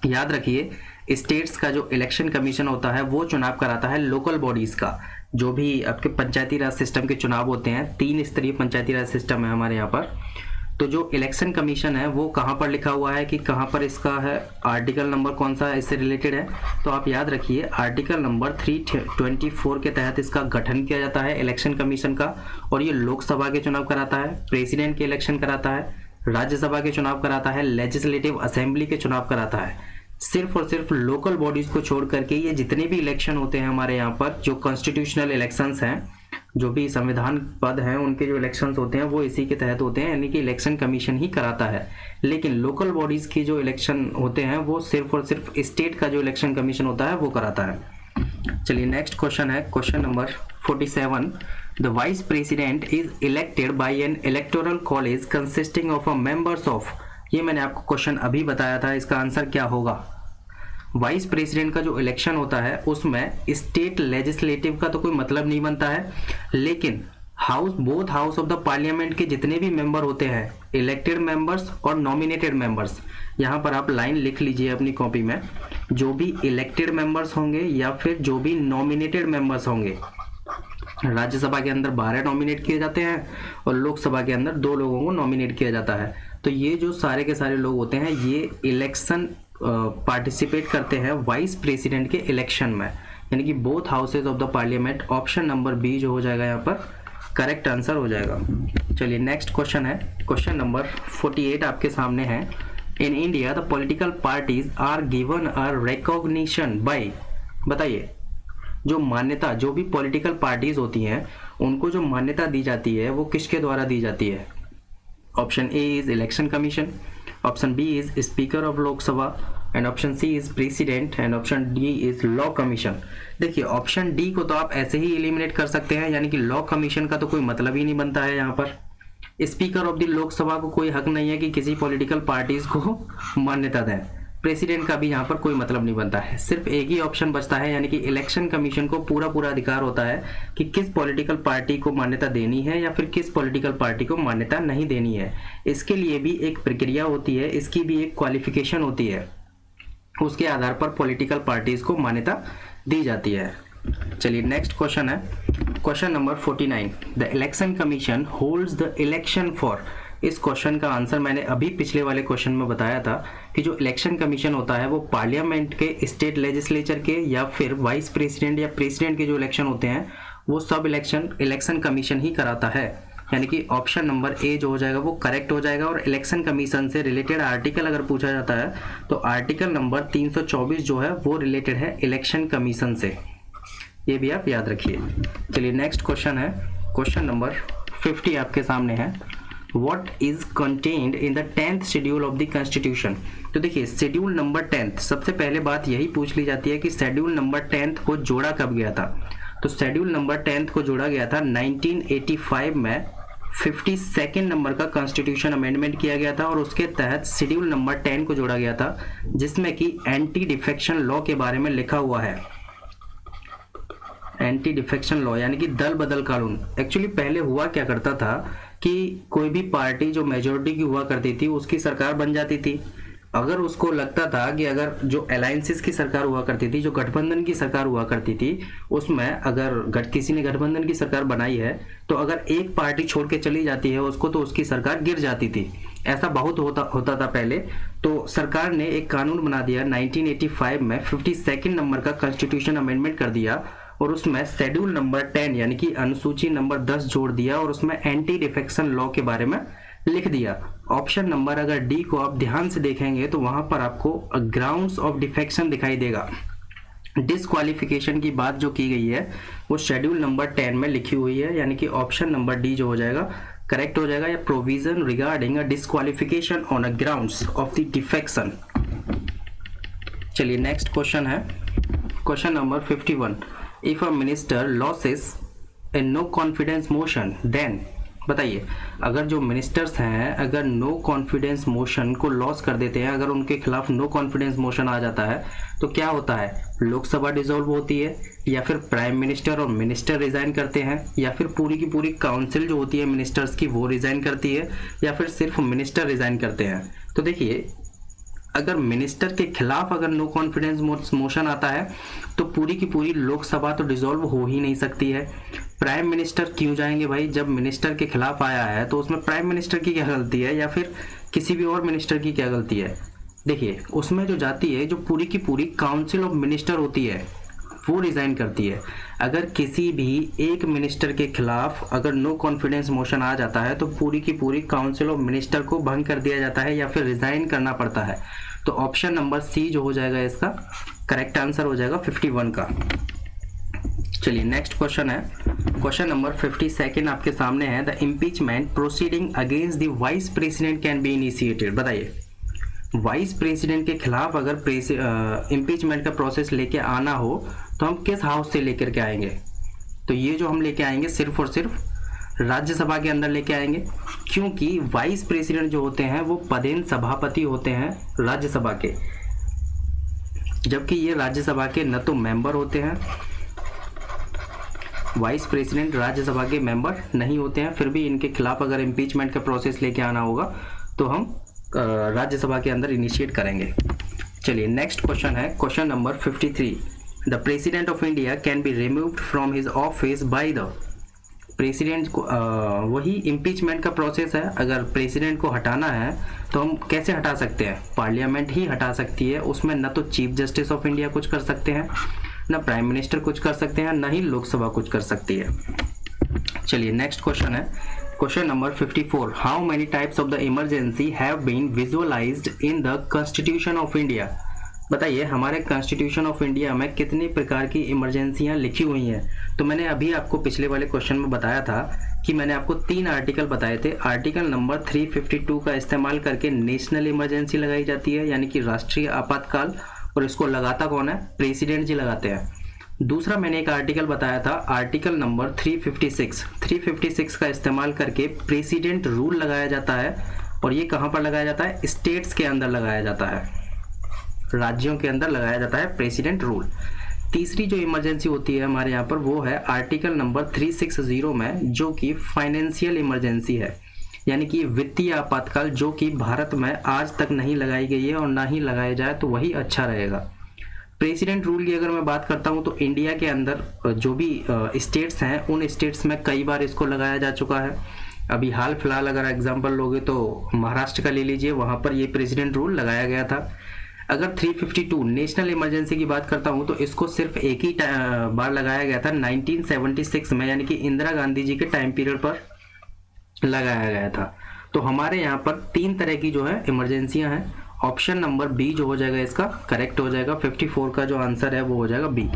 याद रखिए। स्टेट्स का जो इलेक्शन कमीशन होता है वो चुनाव कराता है लोकल बॉडीज का। जो भी आपके पंचायती राज सिस्टम के चुनाव होते हैं, 3 स्तरीय पंचायती राज सिस्टम है हमारे यहाँ पर, तो जो इलेक्शन कमीशन है वो कहाँ पर लिखा हुआ है कि कहाँ पर इसका है, आर्टिकल नंबर कौन सा इससे रिलेटेड है, तो आप याद रखिए आर्टिकल नंबर 324 के तहत इसका गठन किया जाता है इलेक्शन कमीशन का, और ये लोकसभा के चुनाव कराता है, प्रेसिडेंट के इलेक्शन कराता है, राज्यसभा के चुनाव कराता है, लेजिस्लेटिव असेंबली के चुनाव कराता है। सिर्फ और सिर्फ लोकल बॉडीज को छोड़ करके ये जितने भी इलेक्शन होते हैं हमारे यहाँ पर, जो कॉन्स्टिट्यूशनल इलेक्शंस हैं, जो भी संविधान पद हैं, उनके जो इलेक्शंस होते हैं वो इसी के तहत होते हैं, यानी कि इलेक्शन कमीशन ही कराता है। लेकिन लोकल बॉडीज की जो इलेक्शन होते हैं वो सिर्फ और सिर्फ स्टेट का जो इलेक्शन कमीशन होता है वो कराता है। चलिए नेक्स्ट क्वेश्चन है, question number 47, the vice president is elected by N electoral college consisting of a members of, ये मैंने आपको क्वेश्चन अभी बताया था, इसका आंसर क्या होगा। वाइस प्रेसिडेंट का जो इलेक्शन होता है उसमें स्टेट लेजिस्लेटिव का तो कोई मतलब नहीं बनता है, लेकिन both house of the parliament के जितने भी मेंबर होते हैं, इलेक्टेड मेंबर्स और नॉमिनेटेड मेंबर्स, यहाँ पर आप लाइन लिख लीजिए अपनी कॉपी में, जो भी इलेक्टेड मेंबर्स होंगे या फिर जो भी नॉमिनेटेड मेंबर्स होंगे, राज्यसभा के अंदर 12 नॉमिनेट किए जाते हैं और लोकसभा के अंदर 2 लोगों को नॉमिनेट किया जाता है। तो ये जो सारे के सारे लोग होते हैं ये इलेक्शन पार्टिसिपेट करते हैं वाइस प्रेसिडेंट के इलेक्शन में, यानी कि both houses of the parliament. Option number B जो हो जाएगा यहाँ पर करेक्ट आंसर हो जाएगा। चलिए नेक्स्ट क्वेश्चन है, क्वेश्चन नंबर 48 आपके सामने है, in India the political parties are given a recognition by, बताइए जो मान्यता, जो भी पॉलिटिकल पार्टीज होती हैं उनको जो मान्यता दी जाती है वो किसके द्वारा दी जाती है। Option A is election commission, option B is speaker of Lok Sabha, and option C is president, and option D is law commission. देखिए ऑप्शन डी को तो आप ऐसे ही एलिमिनेट कर सकते हैं, यानी कि लॉ कमीशन का तो कोई मतलब ही नहीं बनता है यहाँ पर। स्पीकर ऑफ द लोकसभा को कोई हक नहीं है कि किसी पॉलिटिकल पार्टीज को मान्यता दें, प्रेसिडेंट का भी यहाँ पर कोई मतलब नहीं बनता है। सिर्फ एक ही ऑप्शन बचता है, यानी कि इलेक्शन कमीशन को पूरा अधिकार होता है कि किस पॉलिटिकल पार्टी को मान्यता देनी है या फिर किस पॉलिटिकल पार्टी को मान्यता नहीं देनी है। इसके लिए भी एक प्रक्रिया होती है, इसकी भी एक क्वालिफिकेशन होती है, उसके आधार पर पॉलिटिकल पार्टीज को मान्यता दी जाती है। चलिए नेक्स्ट क्वेश्चन है, question number 49, the election commission holds the election for. इस क्वेश्चन का आंसर मैंने अभी पिछले वाले क्वेश्चन में बताया था कि जो इलेक्शन कमीशन होता है वो पार्लियामेंट के, स्टेट लेजिस्लेचर के या फिर वाइस प्रेसिडेंट या प्रेसिडेंट के जो इलेक्शन होते हैं वो सब इलेक्शन कमीशन ही कराता है, यानी कि ऑप्शन नंबर ए जो हो जाएगा वो करेक्ट हो जाएगा। और इलेक्शन कमीशन से रिलेटेड आर्टिकल अगर पूछा जाता है तो आर्टिकल नंबर 324 जो है वो रिलेटेड है इलेक्शन कमीशन से, ये भी आप याद रखिए। चलिए नेक्स्ट क्वेश्चन है, क्वेश्चन नंबर 50 आपके सामने है, What is contained in the 10th schedule of the Constitution। तो देखिए शेड्यूल नंबर 10, सबसे पहले बात यही पूछ ली जाती है कि शेड्यूल नंबर 10 को जोड़ा कब गया था। तो शेड्यूल नंबर 10 को जोड़ा गया था 1985 में 52nd नंबर का कॉन्स्टिट्यूशन अमेंडमेंट किया गया था और उसके तहत शेड्यूल नंबर 10 को जोड़ा गया था, जिसमें कि एंटी डिफेक्शन लॉ के बारे में लिखा हुआ है। एंटी डिफेक्शन लॉ यानी कि दल बदल कानून। एक्चुअली पहले हुआ क्या करता था कि कोई भी पार्टी जो मेजोरिटी की हुआ करती थी उसकी सरकार बन जाती थी। अगर उसको लगता था कि अगर जो अलायंसेस की सरकार हुआ करती थी, जो गठबंधन की सरकार हुआ करती थी, उसमें अगर किसी ने गठबंधन की सरकार बनाई है तो अगर एक पार्टी छोड़ के चली जाती है उसको, तो उसकी सरकार गिर जाती थी। ऐसा बहुत होता था पहले। तो सरकार ने एक कानून बना दिया 1985 में, 52nd नंबर का कॉन्स्टिट्यूशन अमेंडमेंट कर दिया और उसमें शेड्यूल नंबर 10 यानी कि अनुसूची नंबर 10 जोड़ दिया और उसमें एंटी डिफेक्शन लॉ के बारे में लिख दिया। ऑप्शन नंबर अगर डी को आप ध्यान से देखेंगे तो वहां पर आपको ग्राउंड्स ऑफ डिफेक्शन दिखाई देगा। डिस्क्वालिफिकेशन की बात जो की गई है वो शेड्यूल नंबर 10 में लिखी हुई है, यानी कि ऑप्शन नंबर डी जो हो जाएगा करेक्ट हो जाएगा, या provision regarding a disqualification on a grounds of the defection. चलिए नेक्स्ट क्वेश्चन है question number 51। If a minister loses a no confidence motion then, बताइए अगर जो मिनिस्टर्स हैं अगर नो कॉन्फिडेंस मोशन को लॉस कर देते हैं, अगर उनके खिलाफ नो कॉन्फिडेंस मोशन आ जाता है तो क्या होता है? लोकसभा डिसॉल्व होती है, या फिर प्राइम मिनिस्टर और मिनिस्टर रिजाइन करते हैं, या फिर पूरी की पूरी काउंसिल जो होती है मिनिस्टर्स की वो रिजाइन करती है, या फिर सिर्फ मिनिस्टर रिजाइन करते हैं। तो देखिए अगर मिनिस्टर के खिलाफ अगर नो कॉन्फिडेंस मोशन आता है तो पूरी की पूरी लोकसभा तो डिसॉल्व हो ही नहीं सकती है। प्राइम मिनिस्टर क्यों जाएंगे भाई? जब मिनिस्टर के खिलाफ आया है तो उसमें प्राइम मिनिस्टर की क्या गलती है, या फिर किसी भी और मिनिस्टर की क्या गलती है? देखिए उसमें जो जाती है, जो पूरी की पूरी काउंसिल ऑफ मिनिस्टर होती है वो रिजाइन करती है। अगर किसी भी एक मिनिस्टर के खिलाफ अगर नो कॉन्फिडेंस मोशन आ जाता है तो पूरी की पूरी काउंसिल ऑफ मिनिस्टर को भंग कर दिया जाता है या फिर रिजाइन करना पड़ता है। तो ऑप्शन नंबर सी जो हो जाएगा इसका करेक्ट आंसर हो जाएगा 51 का। चलिए नेक्स्ट क्वेश्चन है क्वेश्चन नंबर 52 आपके सामने है। The impeachment proceeding against the vice president can be initiated. बताइए वाइस प्रेसिडेंट के खिलाफ अगर इम्पीचमेंट का प्रोसेस लेके आना हो तो हम किस हाउस से लेकर के आएंगे? तो ये जो हम लेके आएंगे सिर्फ और सिर्फ राज्यसभा के अंदर लेके आएंगे, क्योंकि वाइस प्रेसिडेंट जो होते हैं वो पदेन सभापति होते हैं राज्यसभा के, जबकि ये राज्यसभा के न तो मेंबर होते हैं, वाइस प्रेसिडेंट राज्यसभा के मेंबर नहीं होते हैं, फिर भी इनके खिलाफ अगर इम्पीचमेंट का प्रोसेस लेके आना होगा तो हम राज्यसभा के अंदर इनिशिएट करेंगे। चलिए नेक्स्ट क्वेश्चन है question number 53। The president of India can be removed from his office by the, president को वही इम्पीचमेंट का प्रोसेस है। अगर प्रेसिडेंट को हटाना है तो हम कैसे हटा सकते हैं? पार्लियामेंट ही हटा सकती है, उसमें न तो चीफ जस्टिस ऑफ इंडिया कुछ कर सकते हैं, न प्राइम मिनिस्टर कुछ कर सकते हैं, न ही लोकसभा कुछ कर सकती है। चलिए नेक्स्ट क्वेश्चन है question number 54। How many types of the emergency have been visualised in the constitution of India. बताइए हमारे कॉन्स्टिट्यूशन ऑफ इंडिया में कितने प्रकार की इमरजेंसियां लिखी हुई हैं? तो मैंने अभी आपको पिछले वाले क्वेश्चन में बताया था कि मैंने आपको 3 आर्टिकल बताए थे। आर्टिकल नंबर 352 का इस्तेमाल करके नेशनल इमरजेंसी लगाई जाती है, यानी कि राष्ट्रीय आपातकाल, और इसको लगाता कौन है? प्रेसिडेंट जी लगाते हैं। दूसरा मैंने एक आर्टिकल बताया था आर्टिकल नंबर 356 का इस्तेमाल करके प्रेसिडेंट रूल लगाया जाता है, और ये कहाँ पर लगाया जाता है? स्टेट्स के अंदर लगाया जाता है, राज्यों के अंदर लगाया जाता है प्रेसिडेंट रूल। तीसरी जो इमरजेंसी होती है हमारे यहाँ पर वो है आर्टिकल नंबर 360 में, जो कि फाइनेंशियल इमरजेंसी है, यानी कि वित्तीय आपातकाल, जो कि भारत में आज तक नहीं लगाई गई है और ना ही लगाया जाए तो वही अच्छा रहेगा। प्रेसिडेंट रूल की अगर मैं बात करता हूं तो इंडिया के अंदर जो भी स्टेट्स हैं उन स्टेट्स में कई बार इसको लगाया जा चुका है। अभी हाल फिलहाल अगर एग्जांपल लोगे तो महाराष्ट्र का ले लीजिए, वहां पर ये प्रेसिडेंट रूल लगाया गया था। अगर 352 नेशनल इमरजेंसी की बात करता हूं तो इसको सिर्फ एक ही बार लगाया गया था 1976 में, यानी कि इंदिरा गांधी जी के टाइम पीरियड पर लगाया गया था। तो हमारे यहाँ पर 3 तरह की जो है इमरजेंसियां हैं। ऑप्शन नंबर बी जो हो जाएगा इसका करेक्ट हो जाएगा। 54 का जो आंसर है वो हो जाएगा बी।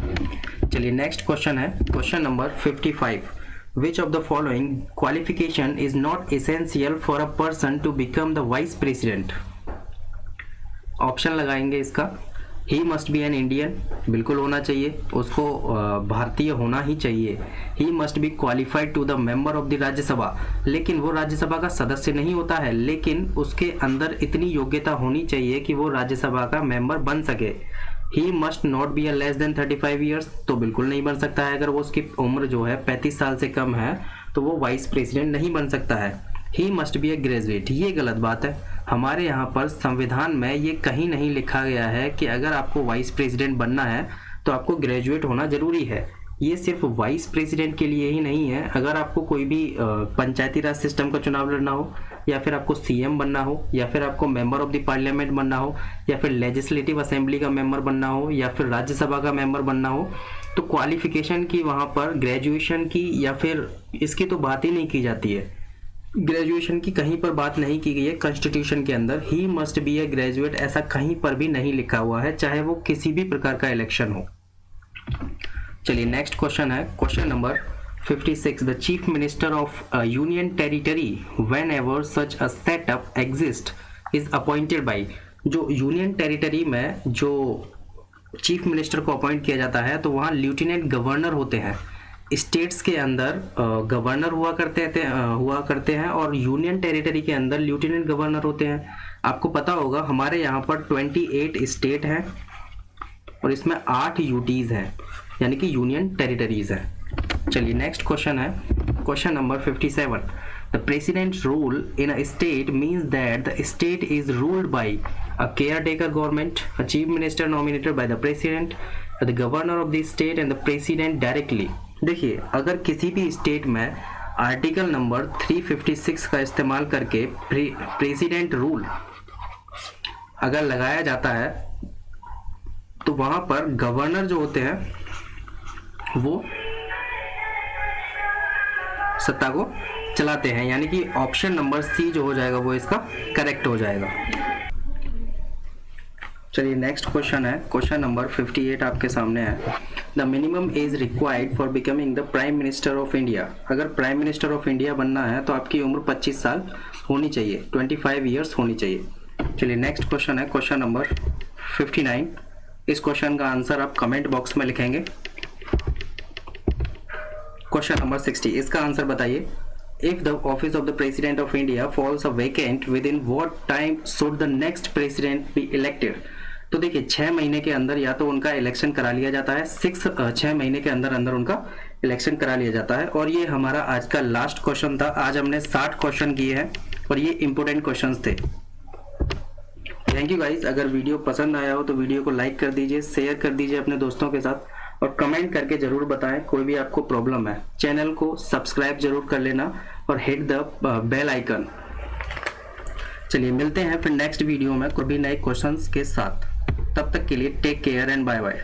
चलिए नेक्स्ट क्वेश्चन है question number 55। Which of the following qualification is not essential for a person to become the vice president. Option लगाएंगे इसका he must be an Indian, बिल्कुल होना चाहिए, उसको भारतीय होना ही चाहिए। He must be qualified to the member of the Rajya Sabha, लेकिन वो राज्यसभा का सदस्य नहीं होता है, लेकिन उसके अंदर इतनी योग्यता होनी चाहिए कि वो राज्यसभा का मेंबर बन सके। He must not be less than 35 years, तो बिल्कुल नहीं बन सकता है। अगर वो उसकी उम्र जो है 35 साल से कम है तो वो वाइस प्रेसिडेंट नहीं बन सकता है। ही मस्ट बी ए ग्रेजुएट, ये गलत बात है। हमारे यहाँ पर संविधान में ये कहीं नहीं लिखा गया है कि अगर आपको वाइस प्रेसिडेंट बनना है तो आपको ग्रेजुएट होना जरूरी है। ये सिर्फ वाइस प्रेसिडेंट के लिए ही नहीं है। अगर आपको कोई भी पंचायती राज सिस्टम का चुनाव लड़ना हो, या फिर आपको सीएम बनना हो, या फिर आपको मेंबर ऑफ द पार्लियामेंट बनना हो, या फिर लेजिस्लेटिव असेंबली का मेंबर बनना हो, या फिर राज्यसभा का मेंबर बनना हो, तो क्वालिफिकेशन की वहाँ पर ग्रेजुएशन की या फिर इसकी तो बात ही नहीं की जाती है। ग्रेजुएशन की कहीं पर बात नहीं की गई है कॉन्स्टिट्यूशन के अंदर। ही मस्ट बी ए ग्रेजुएट ऐसा कहीं पर भी नहीं लिखा हुआ है, चाहे वो किसी भी प्रकार का इलेक्शन हो। चलिए नेक्स्ट क्वेश्चन है, question number 56। The chief minister of union territory when ever such a setup exist is appointed by. जो यूनियन टेरिटरी में जो चीफ मिनिस्टर को अपॉइंट किया जाता है तो वहाँ लेफ्टिनेंट गवर्नर होते हैं। स्टेट्स के अंदर गवर्नर हुआ करते हैं और यूनियन टेरिटरी के अंदर लेफ्टिनेंट गवर्नर होते हैं। आपको पता होगा हमारे यहाँ पर 28 स्टेट हैं और इसमें 8 यूटीज हैं, यानी कि यूनियन टेरिटरीज हैं। चलिए नेक्स्ट क्वेश्चन है, question number 57। The president rule in a state means that the state is ruled by a caretaker government, a chief minister nominated by the president, the governor of the state and the president directly. देखिए, अगर किसी भी state में article number 356 का इस्तेमाल करके president rule अगर लगाया जाता है तो वहां पर गवर्नर जो होते हैं वो सत्ता को चलाते हैं, यानी कि ऑप्शन नंबर सी जो हो जाएगा वो इसका करेक्ट हो जाएगा। चलिए नेक्स्ट क्वेश्चन है, क्वेश्चन नंबर 58 आपके सामने है। The minimum age required for becoming the prime minister of India. अगर प्राइम मिनिस्टर ऑफ इंडिया बनना है तो आपकी उम्र 25 साल होनी चाहिए, 25 ईयर्स होनी चाहिए। चलिए नेक्स्ट क्वेश्चन है, क्वेश्चन नंबर 59। इस क्वेश्चन का आंसर आप कमेंट बॉक्स में लिखेंगे। क्वेश्चन नंबर 60, इसका आंसर बताइए। If the office of the President of India falls vacant, within what time should the next president be elected? तो देखिए 6 महीने के अंदर या तो उनका इलेक्शन करा लिया जाता है, 6 महीने के अंदर अंदर उनका इलेक्शन करा लिया जाता है। और ये हमारा आज का लास्ट क्वेश्चन था। आज हमने 60 क्वेश्चन किए हैं और ये इंपोर्टेंट क्वेश्चंस थे। Thank you guys. अगर वीडियो पसंद आया हो तो वीडियो को लाइक कर दीजिए, शेयर कर दीजिए अपने दोस्तों के साथ और कमेंट करके जरूर बताएं कोई भी आपको प्रॉब्लम है। चैनल को सब्सक्राइब जरूर कर लेना और हिट द बेल आइकन। चलिए मिलते हैं फिर नेक्स्ट वीडियो में कोई भी नए क्वेश्चंस के साथ। तब तक के लिए take care and bye bye.